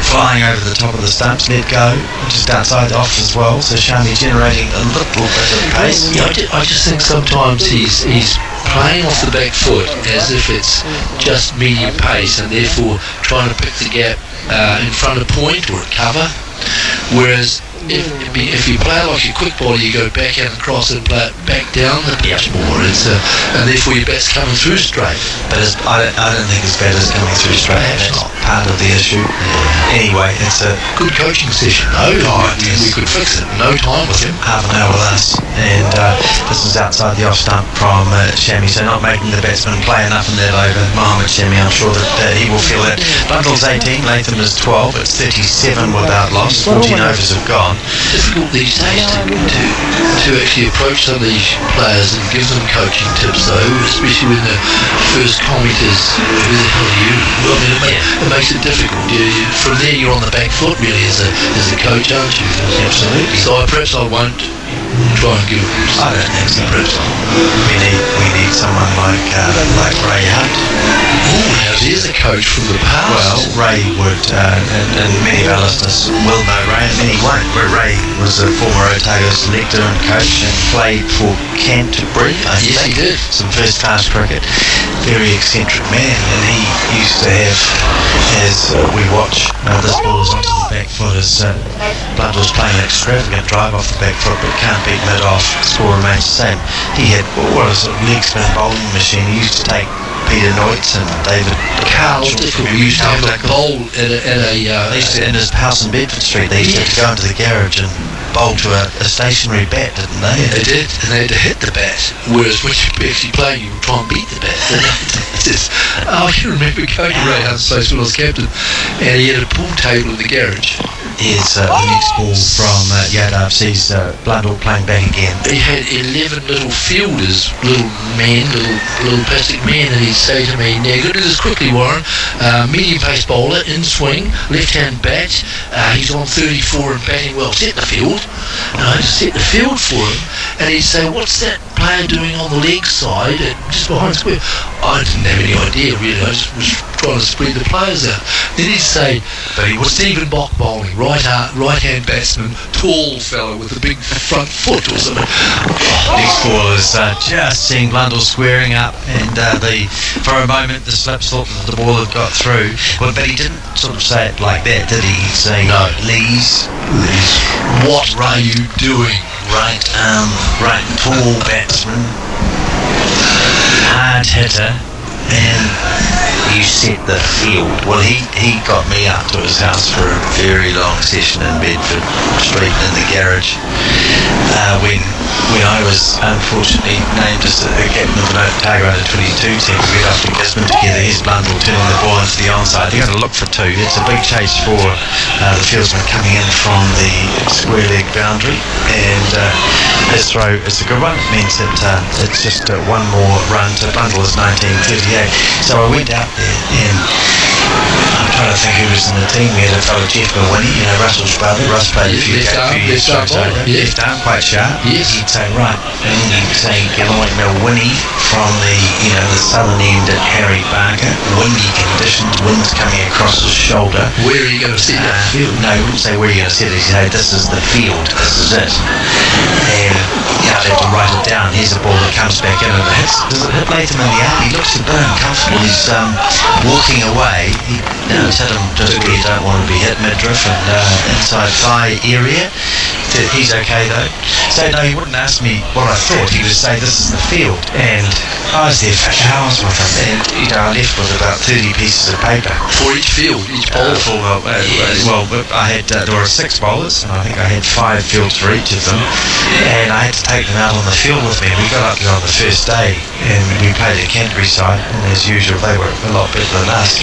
flying over the top of the stumps, let go, just outside off as well, so Shami generating a little bit of pace. Yeah, I just think sometimes he's playing off the back foot as if it's just medium pace, and therefore trying to pick the gap in front of point or a cover, whereas if you play like a quick bowler, you go back out and cross and play it back down the pitch more, and therefore your bat's coming through straight. But I don't think his bat is coming through straight. That's not part of the issue. Anyway, it's a good coaching session. We could fix it in no time with him. Half an hour with us, and this is outside the off stump from Shami, so not making the batsman play enough in that over. Mohammed Shami, I'm sure that he will feel that. Blundell's 18, Latham is 12, it's 37 without loss, 14 overs have gone. Difficult these days to actually approach some of these players and give them coaching tips, though, especially when the first comment is, who the hell are you? Well, I mean, it makes it difficult. From there you're on the back foot really as a coach, aren't you? Absolutely. So perhaps I won't try and give. I don't think so. We need someone like Ray Hunt. Oh, now there's a coach from the past. Well, Ray would, and many of our listeners will know Ray, and many won't. But Ray was a former Otago selector and coach and played for Canterbury. Yes, he did. Some first-class cricket. Very eccentric man, and he used to have, as we watch, this ball is onto the back foot as Blundell's playing an extravagant drive off the back foot, but can't beat mid-off. Score remains the same. He had what was a leg spin bowling machine. He used to take Peter Neutz and David Carl Dickel. We used to have a bowl in his house in Bedford Street. They used to have to go into the garage and bowl to a stationary bat, didn't they? They did, and they had to hit the bat. Whereas when you were actually playing, you would try and beat the bat. I can remember going to Ray Hunt's place when I was captain, and he had a pool table in the garage. Here's the next ball from Yadav. Sees Blundell playing back again. He had 11 little fielders, little plastic men, and he'd say to me, now you've got to do this quickly, Warren. Medium pace bowler, in swing, left hand bat, he's on 34 and batting well. Set the field. And I just set the field for him, and he'd say, what's that player doing on the leg side, just behind square? I didn't have any idea really. I just was trying to spread the players out. Then he'd say, but he was Stephen Bock bowling, right-hand batsman, tall fellow with a big front foot or something. Next ball is just seeing Blundell squaring up, and for a moment the slips thought that the ball had got through. Well, but he didn't sort of say it like that, did he? He'd say, no, Lees, what are you doing? Right tall batsman, hard hitter, and you set the field. Well, he got me up to his house for a very long session in Bedford Street in the garage when I was unfortunately named as the captain of the Otago under 22 team. We went up to Gisborne together. Here's Blundell turning the ball into the onside. They're going to look for two. It's a big chase for the fieldsman coming in from the square leg boundary, and his throw is a good one. It means that it's just one more run to Blundell is 1938. So I went out there, and I'm trying to think who was in the team. We had a fellow Jeff Milwinnie, Russell's brother. Russ played a few strokes over. Left arm, quite sharp. Yes. He'd say, right, and then he'd say Gilloy Milwinnie from the southern end at Harry Barker. Windy conditions, winds coming across his shoulder. Where are you going to set that field? No, he wouldn't say where you're going to set it. He'd say, this is the field, this is it. And I'd have to write it down. Here's a ball that comes back in, and does it hit Latham in the arm? He looks a bit uncomfortable. He's walking away. It's hit him just where you don't want to be hit, midriff and inside thigh area. He's okay though. So no, he wouldn't ask me what I thought. He would say, this is the field. And I was there for hours with him, and I left with about 30 pieces of paper for each field, each bowl. Well, I had there were 6 bowlers, and I think I had 5 fields for each of them, and I had to take them out on the field with me. We got up there on the first day, and we played a Canterbury side, and as usual they were a lot better than us,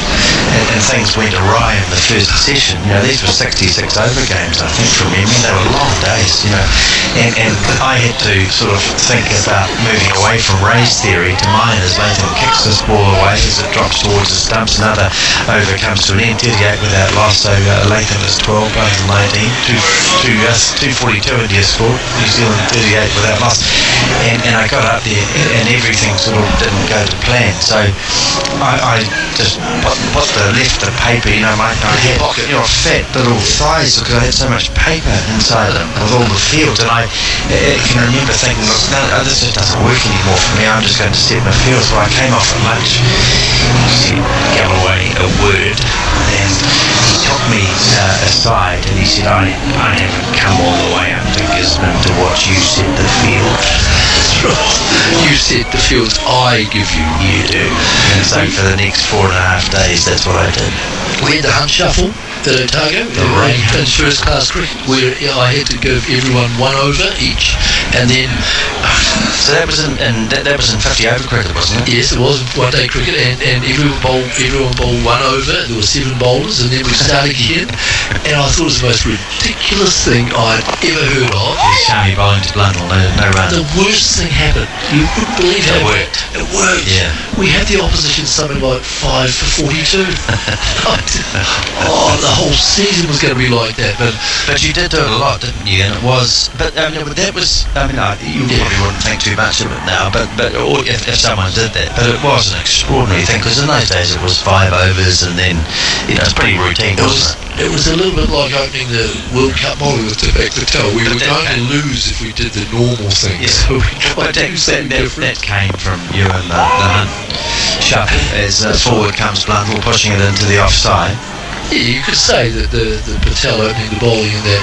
and things went awry in the first session. These were 66 over games, I think, from memory. They were long days, and I had to sort of think about moving away from Ray's theory to mine as Latham kicks this ball away as it drops towards the stumps. Another over comes to an end, 38 without loss, so Latham is 12, Blank's 19, 242 India scored, New Zealand 38 without loss, and I got up there and everything sort of didn't go to plan, so I just put the paper, I had fat little thighs because I had so much paper inside them with all the fields, and I can remember thinking, look, no, this just doesn't work anymore for me, I'm just going to set my fields. Well, I came off at lunch, he said, Galloway, a word, and he took me aside and he said, I haven't come all the way up to Gisborne to watch you set the field. You set the fields I give you. You do. And so for the next 4.5 days, that's what I did. We had the hunt shuffle at Otago in first class cricket, where I had to give everyone 1 over each, and then so that was in 50 over cricket, wasn't it? Yes, it was one day cricket, and everyone bowled 1 over. There were 7 bowlers, and then we start again, and I thought it was the most ridiculous thing I'd ever heard of. Shami bowling to Blundell, no run. The worst thing happened. You wouldn't believe how it worked. Yeah. We had the opposition something like 5 for 42. The whole season was going to be like that, but you did do it a lot, didn't you? And it was, but that was, you probably wouldn't think too much of it now, but or if someone did that, but it was an extraordinary thing, because in those days it was 5 overs, and then it's pretty routine, wasn't it? It was a little bit like opening the World Cup model with Tibet Patel. We were going to lose if we did the normal thing. Yeah. So we tried to do something different. That came from you and the hunt shuffle as forward comes Blundell pushing it into the offside. Yeah, you could say that the Patel opening the bowling in the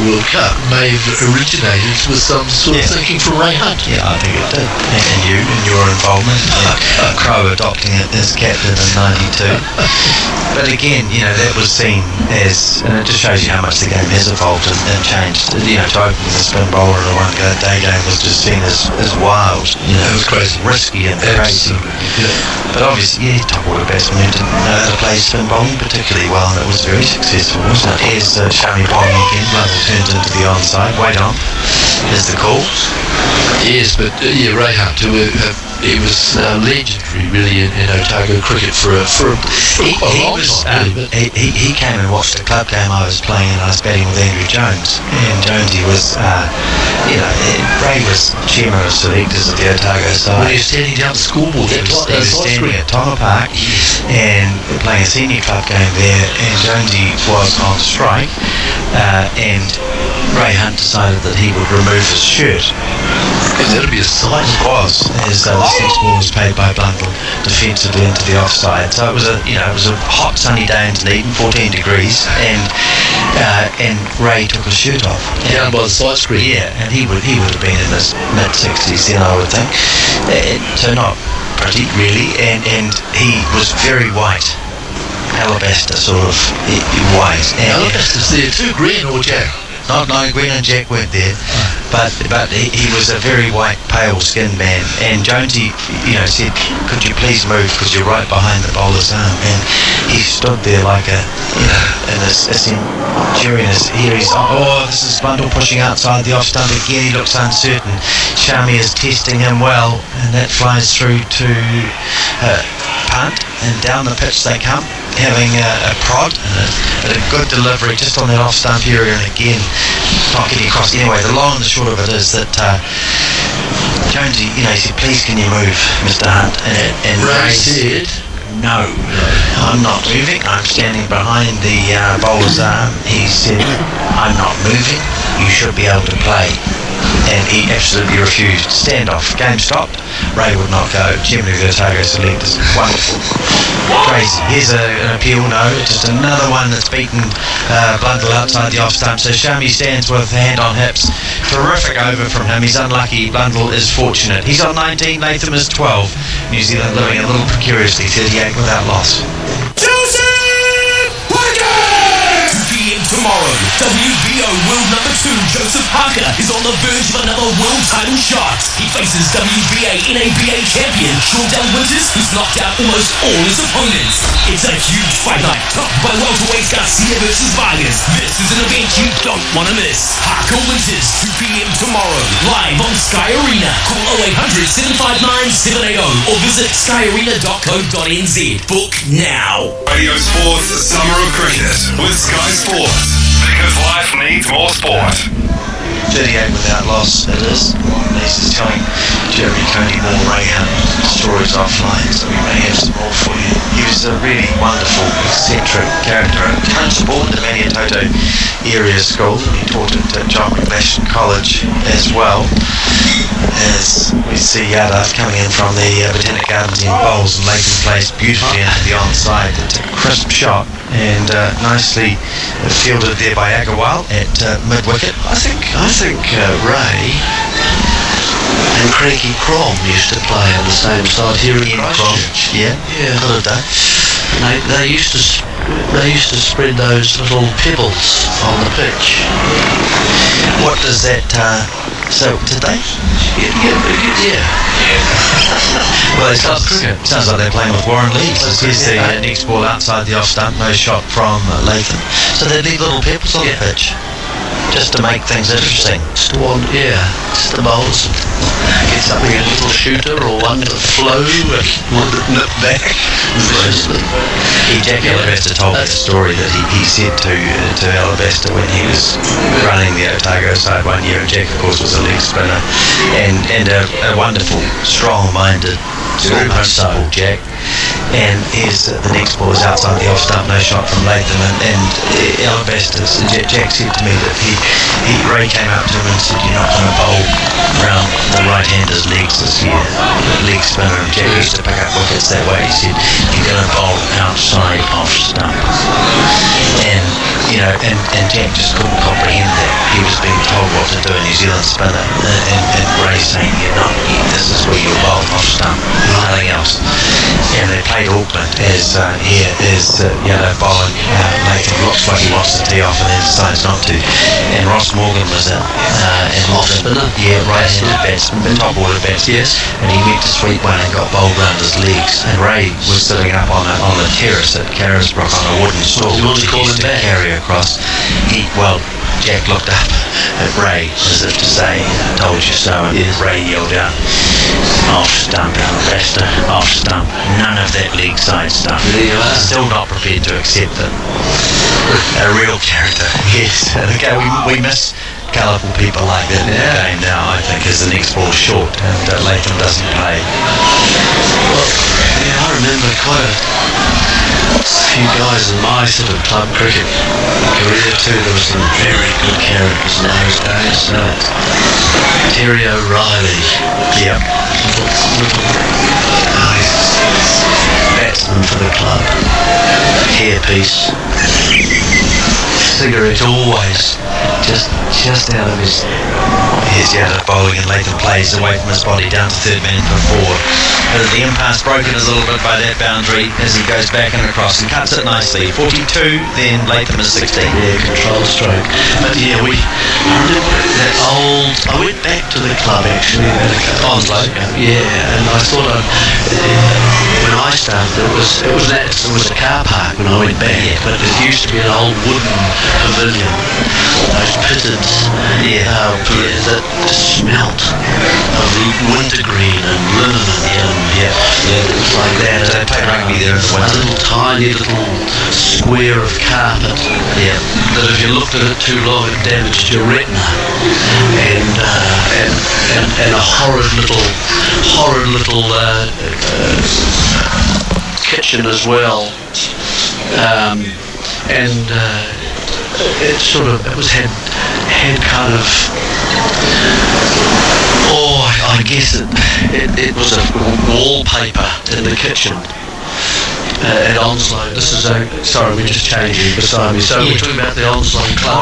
World Cup may have originated with some sort of thinking from Ray Hunt. Yeah, I think it did. And you and your involvement, and Crow adopting it as captain in '92. But again, that was seen as, and it just shows you how much the game has evolved and changed. To open with a spin bowler in a one-day game was just seen as wild. It was crazy, risky and crazy. But obviously, top order batsmen didn't know how to play spin bowling particularly well, and it was very successful, wasn't it? Here's Shami bowling again. Blundell turns into the onside. Wait on. Is the call? Yes, but Ray Hunt, he was legendary really in Otago cricket for a long time. He came and watched the club game I was playing, and I was batting with Andrew Jones, and Jonesy was Ray was chairman of selectors at the Otago side. When he was standing down the scoreboard, He was standing at Tonga Park and playing a senior club game there, and Jonesy was on strike, and Ray Hunt decided that he would remove his shirt. That'd be a sight. It was, as the next ball was played by Blundell defensively into the offside. So it was a hot sunny day in Dunedin, 14 degrees, and Ray took his shirt off. Down by the side screen. Yeah, and he would have been in his mid-60s then, I would think. So not pretty really, and he was very white. Alabaster sort of white. Alabaster's there too, green or Jack? No, Green and Jack weren't there, but he was a very white, pale-skinned man. And Jonesy, said, "Could you please move, because you're right behind the bowler's arm." And he stood there like in this centurionist. Here he's, this is Blundell pushing outside the off stump again. He looks uncertain. Shami is testing him well, and that flies through to Pant, and down the pitch they come, having a prod and a good delivery just on that off stump area, and again not getting across. Anyway, the long and the short of it is that Jonesy, he said, "Please can you move, Mr. Hunt?" And Ray said, "No, I'm not moving. I'm standing behind the bowler's arm." He said, "I'm not moving. You should be able to play." And he absolutely refused. Standoff. Game stopped. Ray would not go. Chairman of the Otago selectors. Wonderful. Crazy. Here's an appeal. No, just another one that's beaten Blundell outside the off stump. So Shami stands with hand on hips. Terrific over from him. He's unlucky. Blundell is fortunate. He's on 19. Latham is 12. New Zealand living a little precariously. 38 without loss. Tomorrow, WBO World Number 2 Joseph Parker is on the verge of another world title shot. He faces WBA NABA champion Shordell Winters, who's knocked out almost all his opponents. It's a huge fight night, topped by welterweights Garcia versus Vargas. This is an event you don't want to miss. Parker Winters, 2 p.m. tomorrow, live on Sky Arena. Call 0800 759 780 or visit skyarena.co.nz. Book now. Radio Sports Summer of Cricket with Sky Sports. Because life needs more sport. 38 without loss, it is. This is telling Jeremy Coney more Ray Hunt stories offline, so we may have some more for you. He was a really wonderful, eccentric character. Can't support the Maniatoto area school. He taught at John McLashton College as well. As we see Yada coming in from the Botanic Gardens in bowls, and Latham plays beautifully into the onside. It's a crisp shot and nicely fielded there by Agarwal at mid-wicket. I think Ray and Cranky Crom used to play on the same side here in Christchurch. Yeah. Could have done. They used to spread those little pebbles on the pitch. What does that? So did they? Yeah. Well, it sounds like they're playing with Warren Leeds. Here's the next ball outside the off stump, no shot from Latham. So they leave little pebbles on the pitch, just to make things interesting. Just the bowls. Gets up here a little shooter or one that flow and one that nip back. Jack Alabaster told me a story that he said to Alabaster when he was running the Otago side one year, and Jack of course was a leg spinner and a wonderful, strong-minded, very principled Jack. And here's the next ball is outside the off stump, no shot from Latham, and Alabaster, Jack said to me that Ray came up to him and said, "You're not going to bowl around the right-hander's legs this year." Leg spinner, and Jack used to pick up wickets that way. He said, "You're going to bowl outside off stump." And Jack just couldn't comprehend that. He was being told what to do, a New Zealand spinner, and Ray saying, "This is where you bowl off stump, nothing else." And they played Auckland as here is Yellow bowling. Latham looks like he wants to tee off and then decides not to. And Ross Morgan was in. And off spinner? Yeah, right-handed batsman, top-order batsman. Yes. And he went to sweep one and got bowled round his legs. And Ray was sitting up on the terrace at Carisbrook on a wooden stool. You want to call him back? Carry across. Jack looked up at Ray as if to say, "Told you so," and Ray yelled out, "Off stump, Alabaster, off stump, none of that leg side stuff." Still not prepared to accept it. A real character. Yes. Okay, we miss colourful people like that in the game now, I think. because the next ball's short and Latham doesn't play. Well, yeah, I remember quite a few guys in my sort of club cricket career too. There were some very good characters in those days. Terry O'Reilly, yep, little batsman for the club, hairpiece, cigarette always just out of his. He's out of bowling and Latham plays away from his body down to third man for 4. The umpire's broken a little bit by that boundary as he goes back and across and cuts it nicely. 42, then Latham is 16. Yeah, control stroke. But yeah, I remember that old. I went back to the club actually about a couple of years ago. Yeah, and I thought when I started it was a car park when I went back, but it used to be an old wooden pavilion, those pitted, that smelt of wintergreen and linen and it was like that. They played rugby there in the winter. A little tiny little square of carpet. Yeah. That if you looked at it too long, it damaged your retina. And a horrid little kitchen as well. Had kind of, I guess it was a wallpaper in the kitchen at Onslow. This is sorry, we're just changing beside me. So we're talking about the Onslow Club.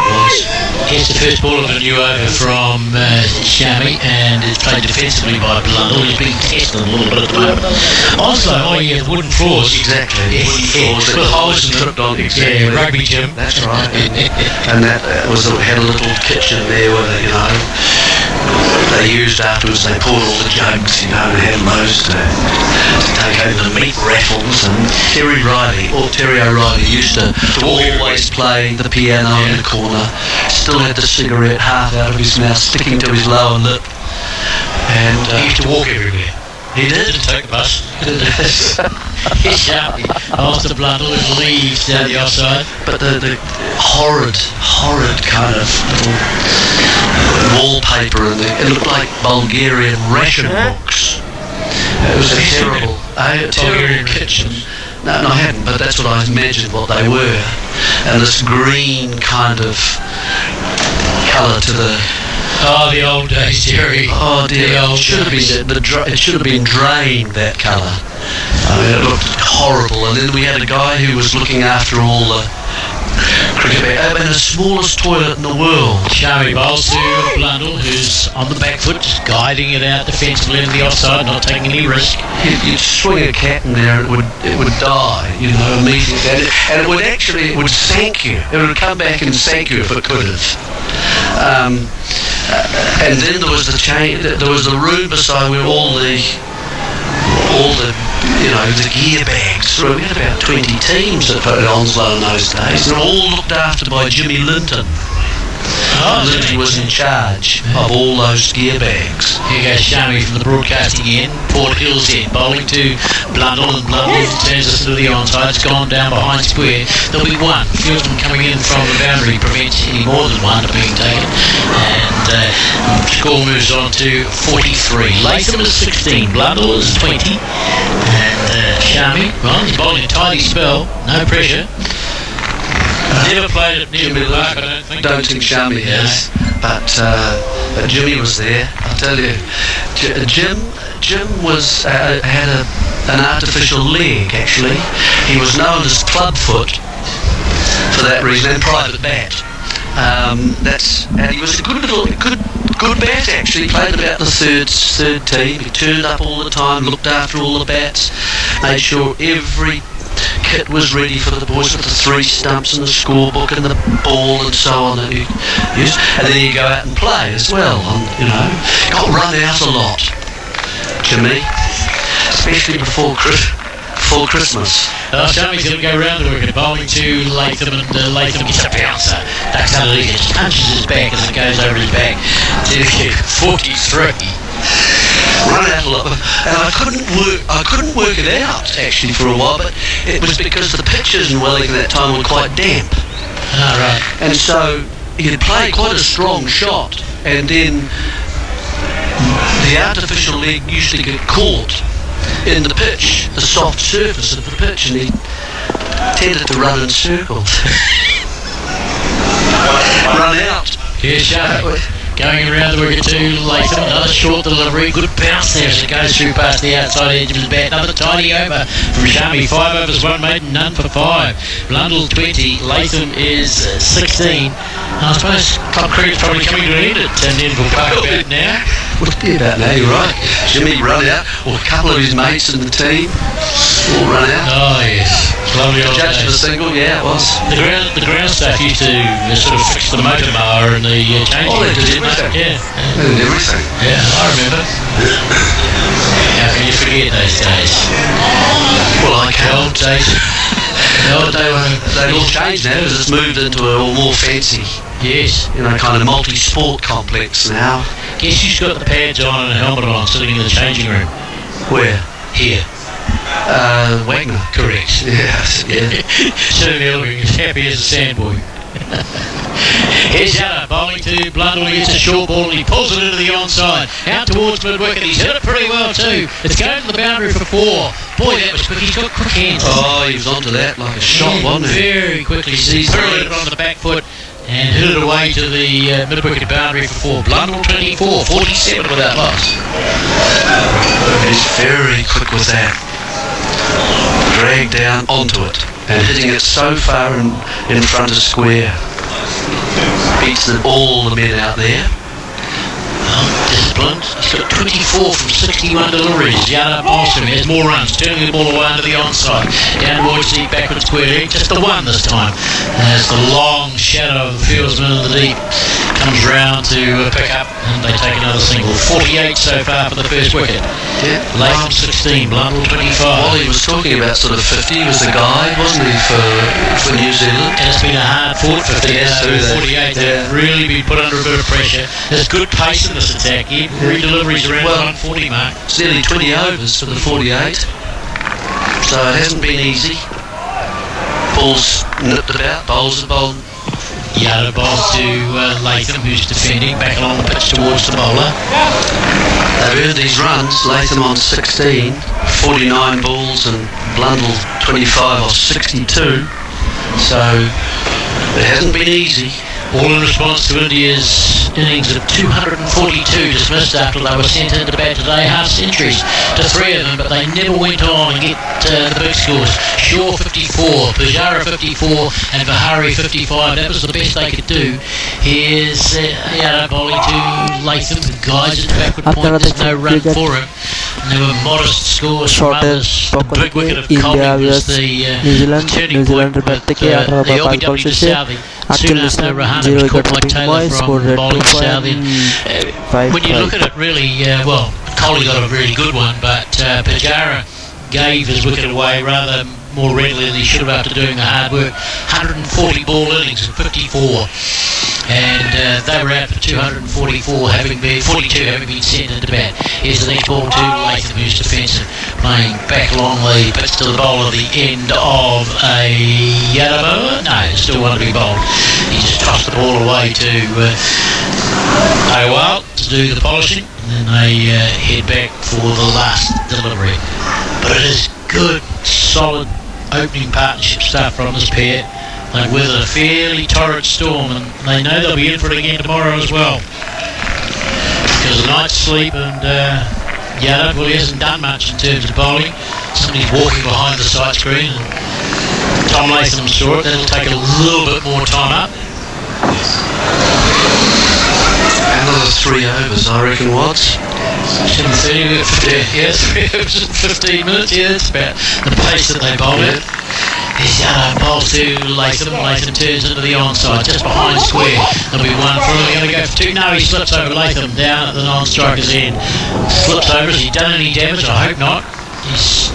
Here's the first ball of a new over from Shami, and it's played defensively by Blundell. He's being tested a little bit at the moment. Onslow, the wooden floors. Exactly, wooden floors. With holes in them. On, exactly. Yeah, rugby gym. That's right. And that had a little kitchen there where they used afterwards. They poured all the jugs, and had those to take over the meat raffles. And Terry O'Reilly used to always play the piano in the corner. Still had the cigarette half out of his mouth, sticking to his lower lip. And he used to walk everywhere. He did. Didn't take the bus. He's Shami. After Blundell leaves down the offside. But the horrid kind of little wallpaper, and it looked like Bulgarian ration books. It was a terrible kitchen. No, I hadn't, but that's what I imagined what they were. And this green kind of colour to the... Oh, the old days, Jerry. Oh dear, it should have been drained, that colour. It looked horrible. And then we had a guy who was looking after all the cricket in the smallest toilet in the world. Shami bowls to Blundell, who's on the back foot, just guiding it out defensively in the offside, not taking any risk. You'd swing a cat in there, it would die, immediately. And it would sink you. It would come back and sink you if it could have. And then there was the room beside where all the gear bags through. We had about 20 teams at Onslow in those days, and all looked after by Jimmy Linton. Linton was in charge of all those gear bags. Here goes Shami from the broadcasting end. Port Hill's end, bowling to Blundell, and Blundell turns us to the onside. It's gone down behind square. There'll be one. Fieldsman coming in from the boundary prevents any more than one of being taken. And score moves on to 43. Latham is 16, Blundell is 20. And Shami, he's bowling a tidy spell, no pressure. Never played it near Park, I don't think. Shami has, but Jimmy was there. I'll tell you, Jim was had an artificial leg. Actually, he was known as Clubfoot for that reason, and private bat. And he was a good bat actually. He played about the third team. He turned up all the time, looked after all the bats, made sure every kit was ready for the boys with the 3 stumps and the scorebook and the ball and so on. And then you go out and play as well. Got run out a lot, Jimmy, especially before Christmas. Shami's going to go round the wicket, bowling to Latham, and Latham gets a bouncer. Ducks underneath it, punches his back as it goes over his back to 43. Run out a lot, and I couldn't work it out actually for a while, but it was because the pitches in Wellington at that time were quite damp. Right. And so he'd play quite a strong shot, and then the artificial leg used to get caught in the pitch, the soft surface of the pitch, and he tended to run in circles. Run out. Here's Shami going around the wicket to Latham. Another short delivery. Good bounce there as it goes through past the outside edge of his bat. Another tidy over from Shami. 5 overs, 1 maiden, none for 5. Blundell 20. Latham is 16. I suppose club cricket's probably coming to an end at Neville Park about now. Would be about now, you're right. Jimmy run out, or a couple of his mates in the team all run out. Oh yes, lovely old judge days. for the single, yeah, it was. The ground staff used to sort of fix the motor mower and the changing. Oh, they did everything. Yeah. They did everything. Yeah, I remember. How can you forget those days? Well, I can't. The old days. They've all changed now because it's moved into a more fancy, yes, kind of multi-sport complex now. Guess who's got the pads on and a helmet on sitting in the changing room? Where? Here. Wagner. Correct. Yes, yeah. Sitting there looking as happy as a sandboy. Here's Yada bowling to Blundell. He gets a short ball and he pulls it into the onside. Out towards mid-wicket. He's hit it pretty well too. It's going to the boundary for 4. Boy, that was quick. He's got quick hands. Oh, he was onto that like a shot, wasn't he? Very quickly. He's hurled it on the back foot and hit it away to the mid-wicket boundary for 4. Blundell 24, 47 without loss. He's very quick with that. Dragged down onto it and hitting it so far in front of square. Beats all the men out there. Disciplined. He's got 24 from 61 deliveries. Yada bowls him. He has more runs. Turning the ball away under the onside. Down towards the backward square leg. Just the one this time. As the long shadow of the fieldsman in the deep comes round to pick up, and they take another single. 48 so far for the first wicket. Yeah. Latham 16, Blundell 25. Well, he was talking about sort of 50 was the guide, wasn't he, for New Zealand? And it's been a hard fought 50. Yes, 48. They've really been put under a bit of pressure. There's good pace in this attack. Every delivery's around the 140 mark. It's nearly 20 overs for the 48. So it hasn't been easy. Ball's nipped about, bowls are bowled. Yada bowls to Latham, who's defending, back along the pitch towards the bowler. They've earned these runs. Latham on 16, 49 balls, and Blundell 25 off 62. So it hasn't been easy. All in response to India's innings of 242 dismissed after they were sent into bat today. Half centuries to 3 of them, but they never went on and get the big scores. Shaw 54, Pujara 54, and Vihari 55. That was the best they could do. Here's Yada bowling to Latham, who guides it to backward point. There's no run for him. And there were modest scores from others. The big wicket of Kohli was the turning point with the LBW to Southie. Soon after Rahane was caught by Taylor from bowling Southie. When you look at it, really, Kohli got a really good one, but Pujara gave his wicket away rather more readily than he should have after doing the hard work. 140 ball innings and 54. And they were out for 244, having been 42 having been sent into bat. Here's the next ball to Latham, who's defensive, playing back along the pitch to the bowler, the end of a Yada bowler. No, still one to be bowled. He just tossed the ball away to Agarwal to do the polishing, and then they head back for the last delivery. But it is good, solid opening partnership stuff from this pair. They weathered a fairly torrid storm, and they know they'll be in for it again tomorrow as well. Because of night's sleep, and Yada, well, he hasn't done much in terms of bowling. Somebody's walking behind the sight screen, and Tom Latham saw it. That'll take a little bit more time up. Another 3 overs, I reckon, Watts. 7:30, 3 overs in 15 minutes. Yeah, that's about the pace that they bowl at. Here's Yada bowls to Latham. Latham turns into the onside, just behind square. There'll be one for him. They're going to go for 2. No, he slips over Latham down at the non-striker's end. Slips over. Has he done any damage? I hope not. He's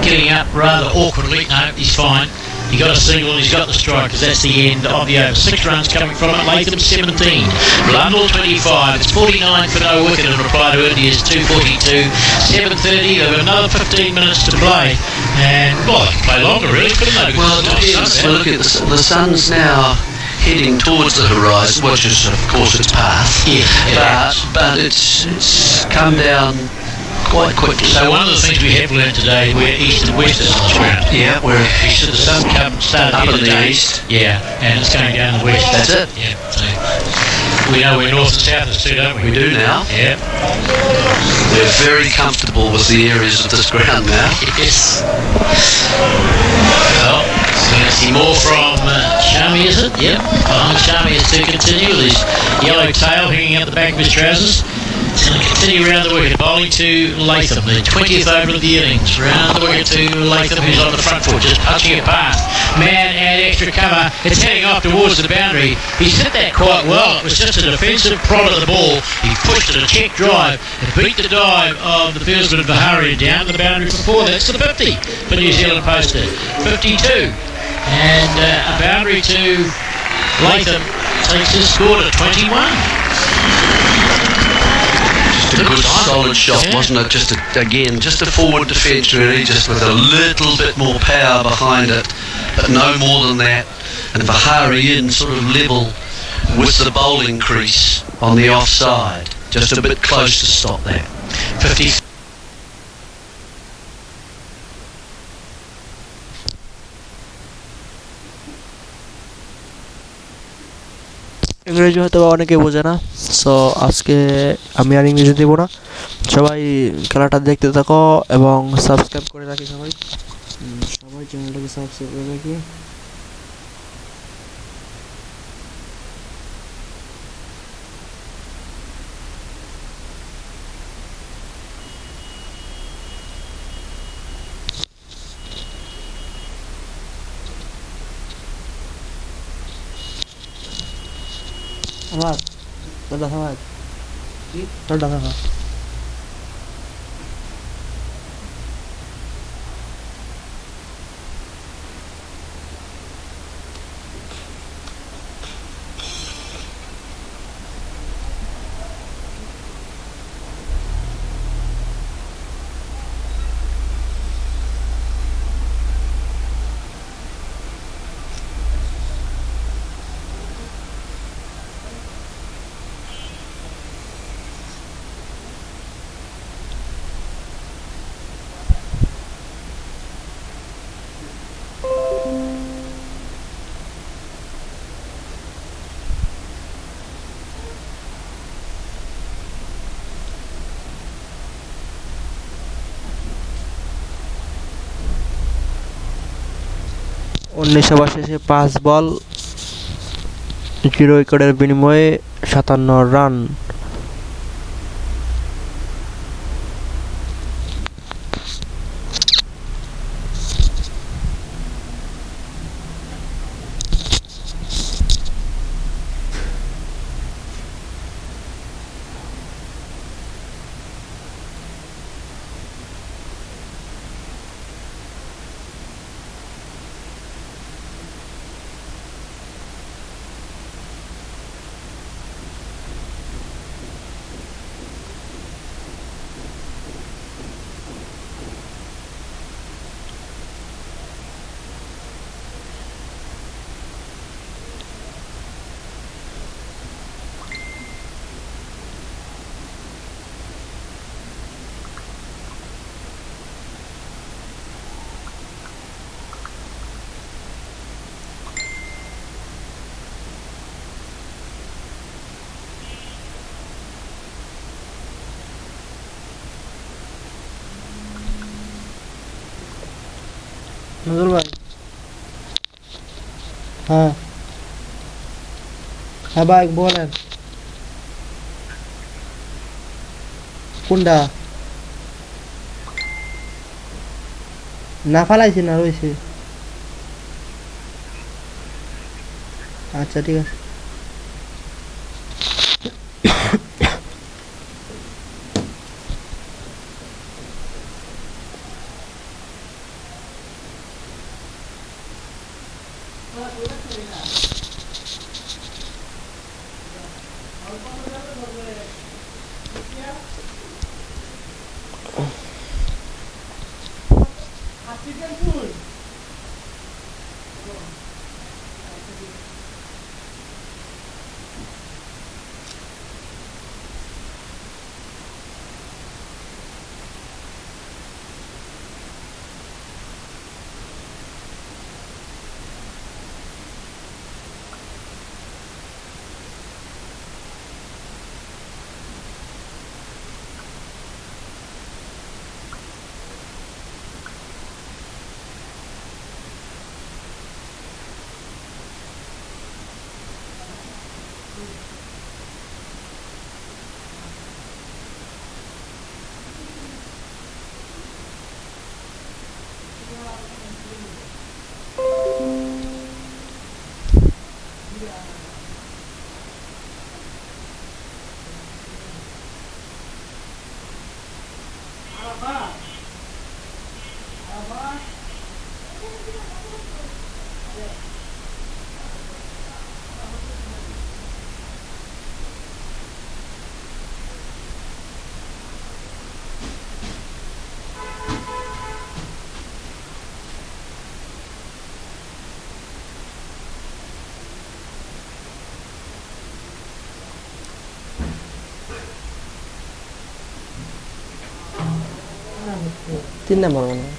getting up rather awkwardly. No, he's fine. He got a single and he's got the strike, because that's the end of the over. 6 runs coming from it. Latham 17, Blundell 25. It's 49 for no wicket in reply to India's 242. 7:30. They've got another 15 minutes to play, and they can play longer, really, couldn't they? Well, it depends. Look at the sun's now heading towards the horizon, which is of course its path. But it's come down quite quickly. So one of the things we have learned today, we're east and west is on this ground. Yeah, we're the sun started up here in the today. east. Yeah, and it's going down the west. That's it. Yeah. So we know where north and south is too, don't we? We do now. Yeah. We're very comfortable with the areas of this ground now. Yes. Well, so let's see more from Shami, is it? Yep. Behind Shami is to continue with his yellow tail hanging out the back of his trousers. He's going to continue round the wicket, bowling to Latham, the 20th over of the innings. Round the wicket to Latham, who's on the front foot, just punching it past. Man and extra cover. It's heading off towards the boundary. He's hit that quite well. It was just a defensive prod of the ball. He pushed it, a check drive. It beat the dive of the fieldsman Vihari down the boundary for 4. That's the 50 for New Zealand posted. 52. And a boundary to Latham takes his score to 21. Just a good solid shot, wasn't it? Just a forward defence really, just with a little bit more power behind it, but no more than that. And Vihari in sort of level with the bowling crease on the offside, just a bit close to stop that. 50. ইংরেজি হয়তো বা অনেকে বোঝে না, so আজকে আমি আর ইংরেজি দেবো না। সবাই খেলাটা দেখতে থাকো এবং সাবস্ক্রাইব করে রাখি সবাই চ্যানেলটাকে সাবস্ক্রাইব করে রাখি। Ahmad, tada Ahmad. Tada Ahmad. শেষে 5 বল 0 উইকেটের বিনিময়ে 57 রান। নজর ভাই, হ্যাঁ হ্যাঁ ভাই বলেন কোনটা না ফালাইছি না রয়েছে? আচ্ছা ঠিক আছে। 3 নম্বর মনে হয়।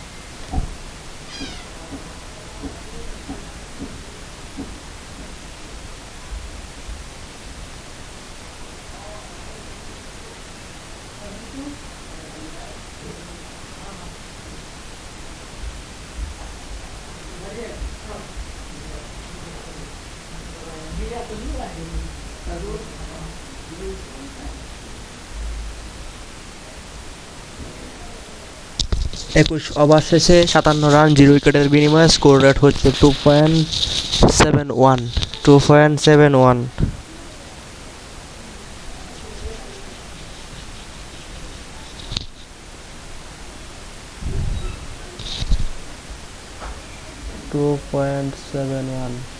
একুশ ওভার শেষে 57 রান 0 উইকেটের বিনিময়ে স্কোর রেট হচ্ছে 2.71 2.71 2.71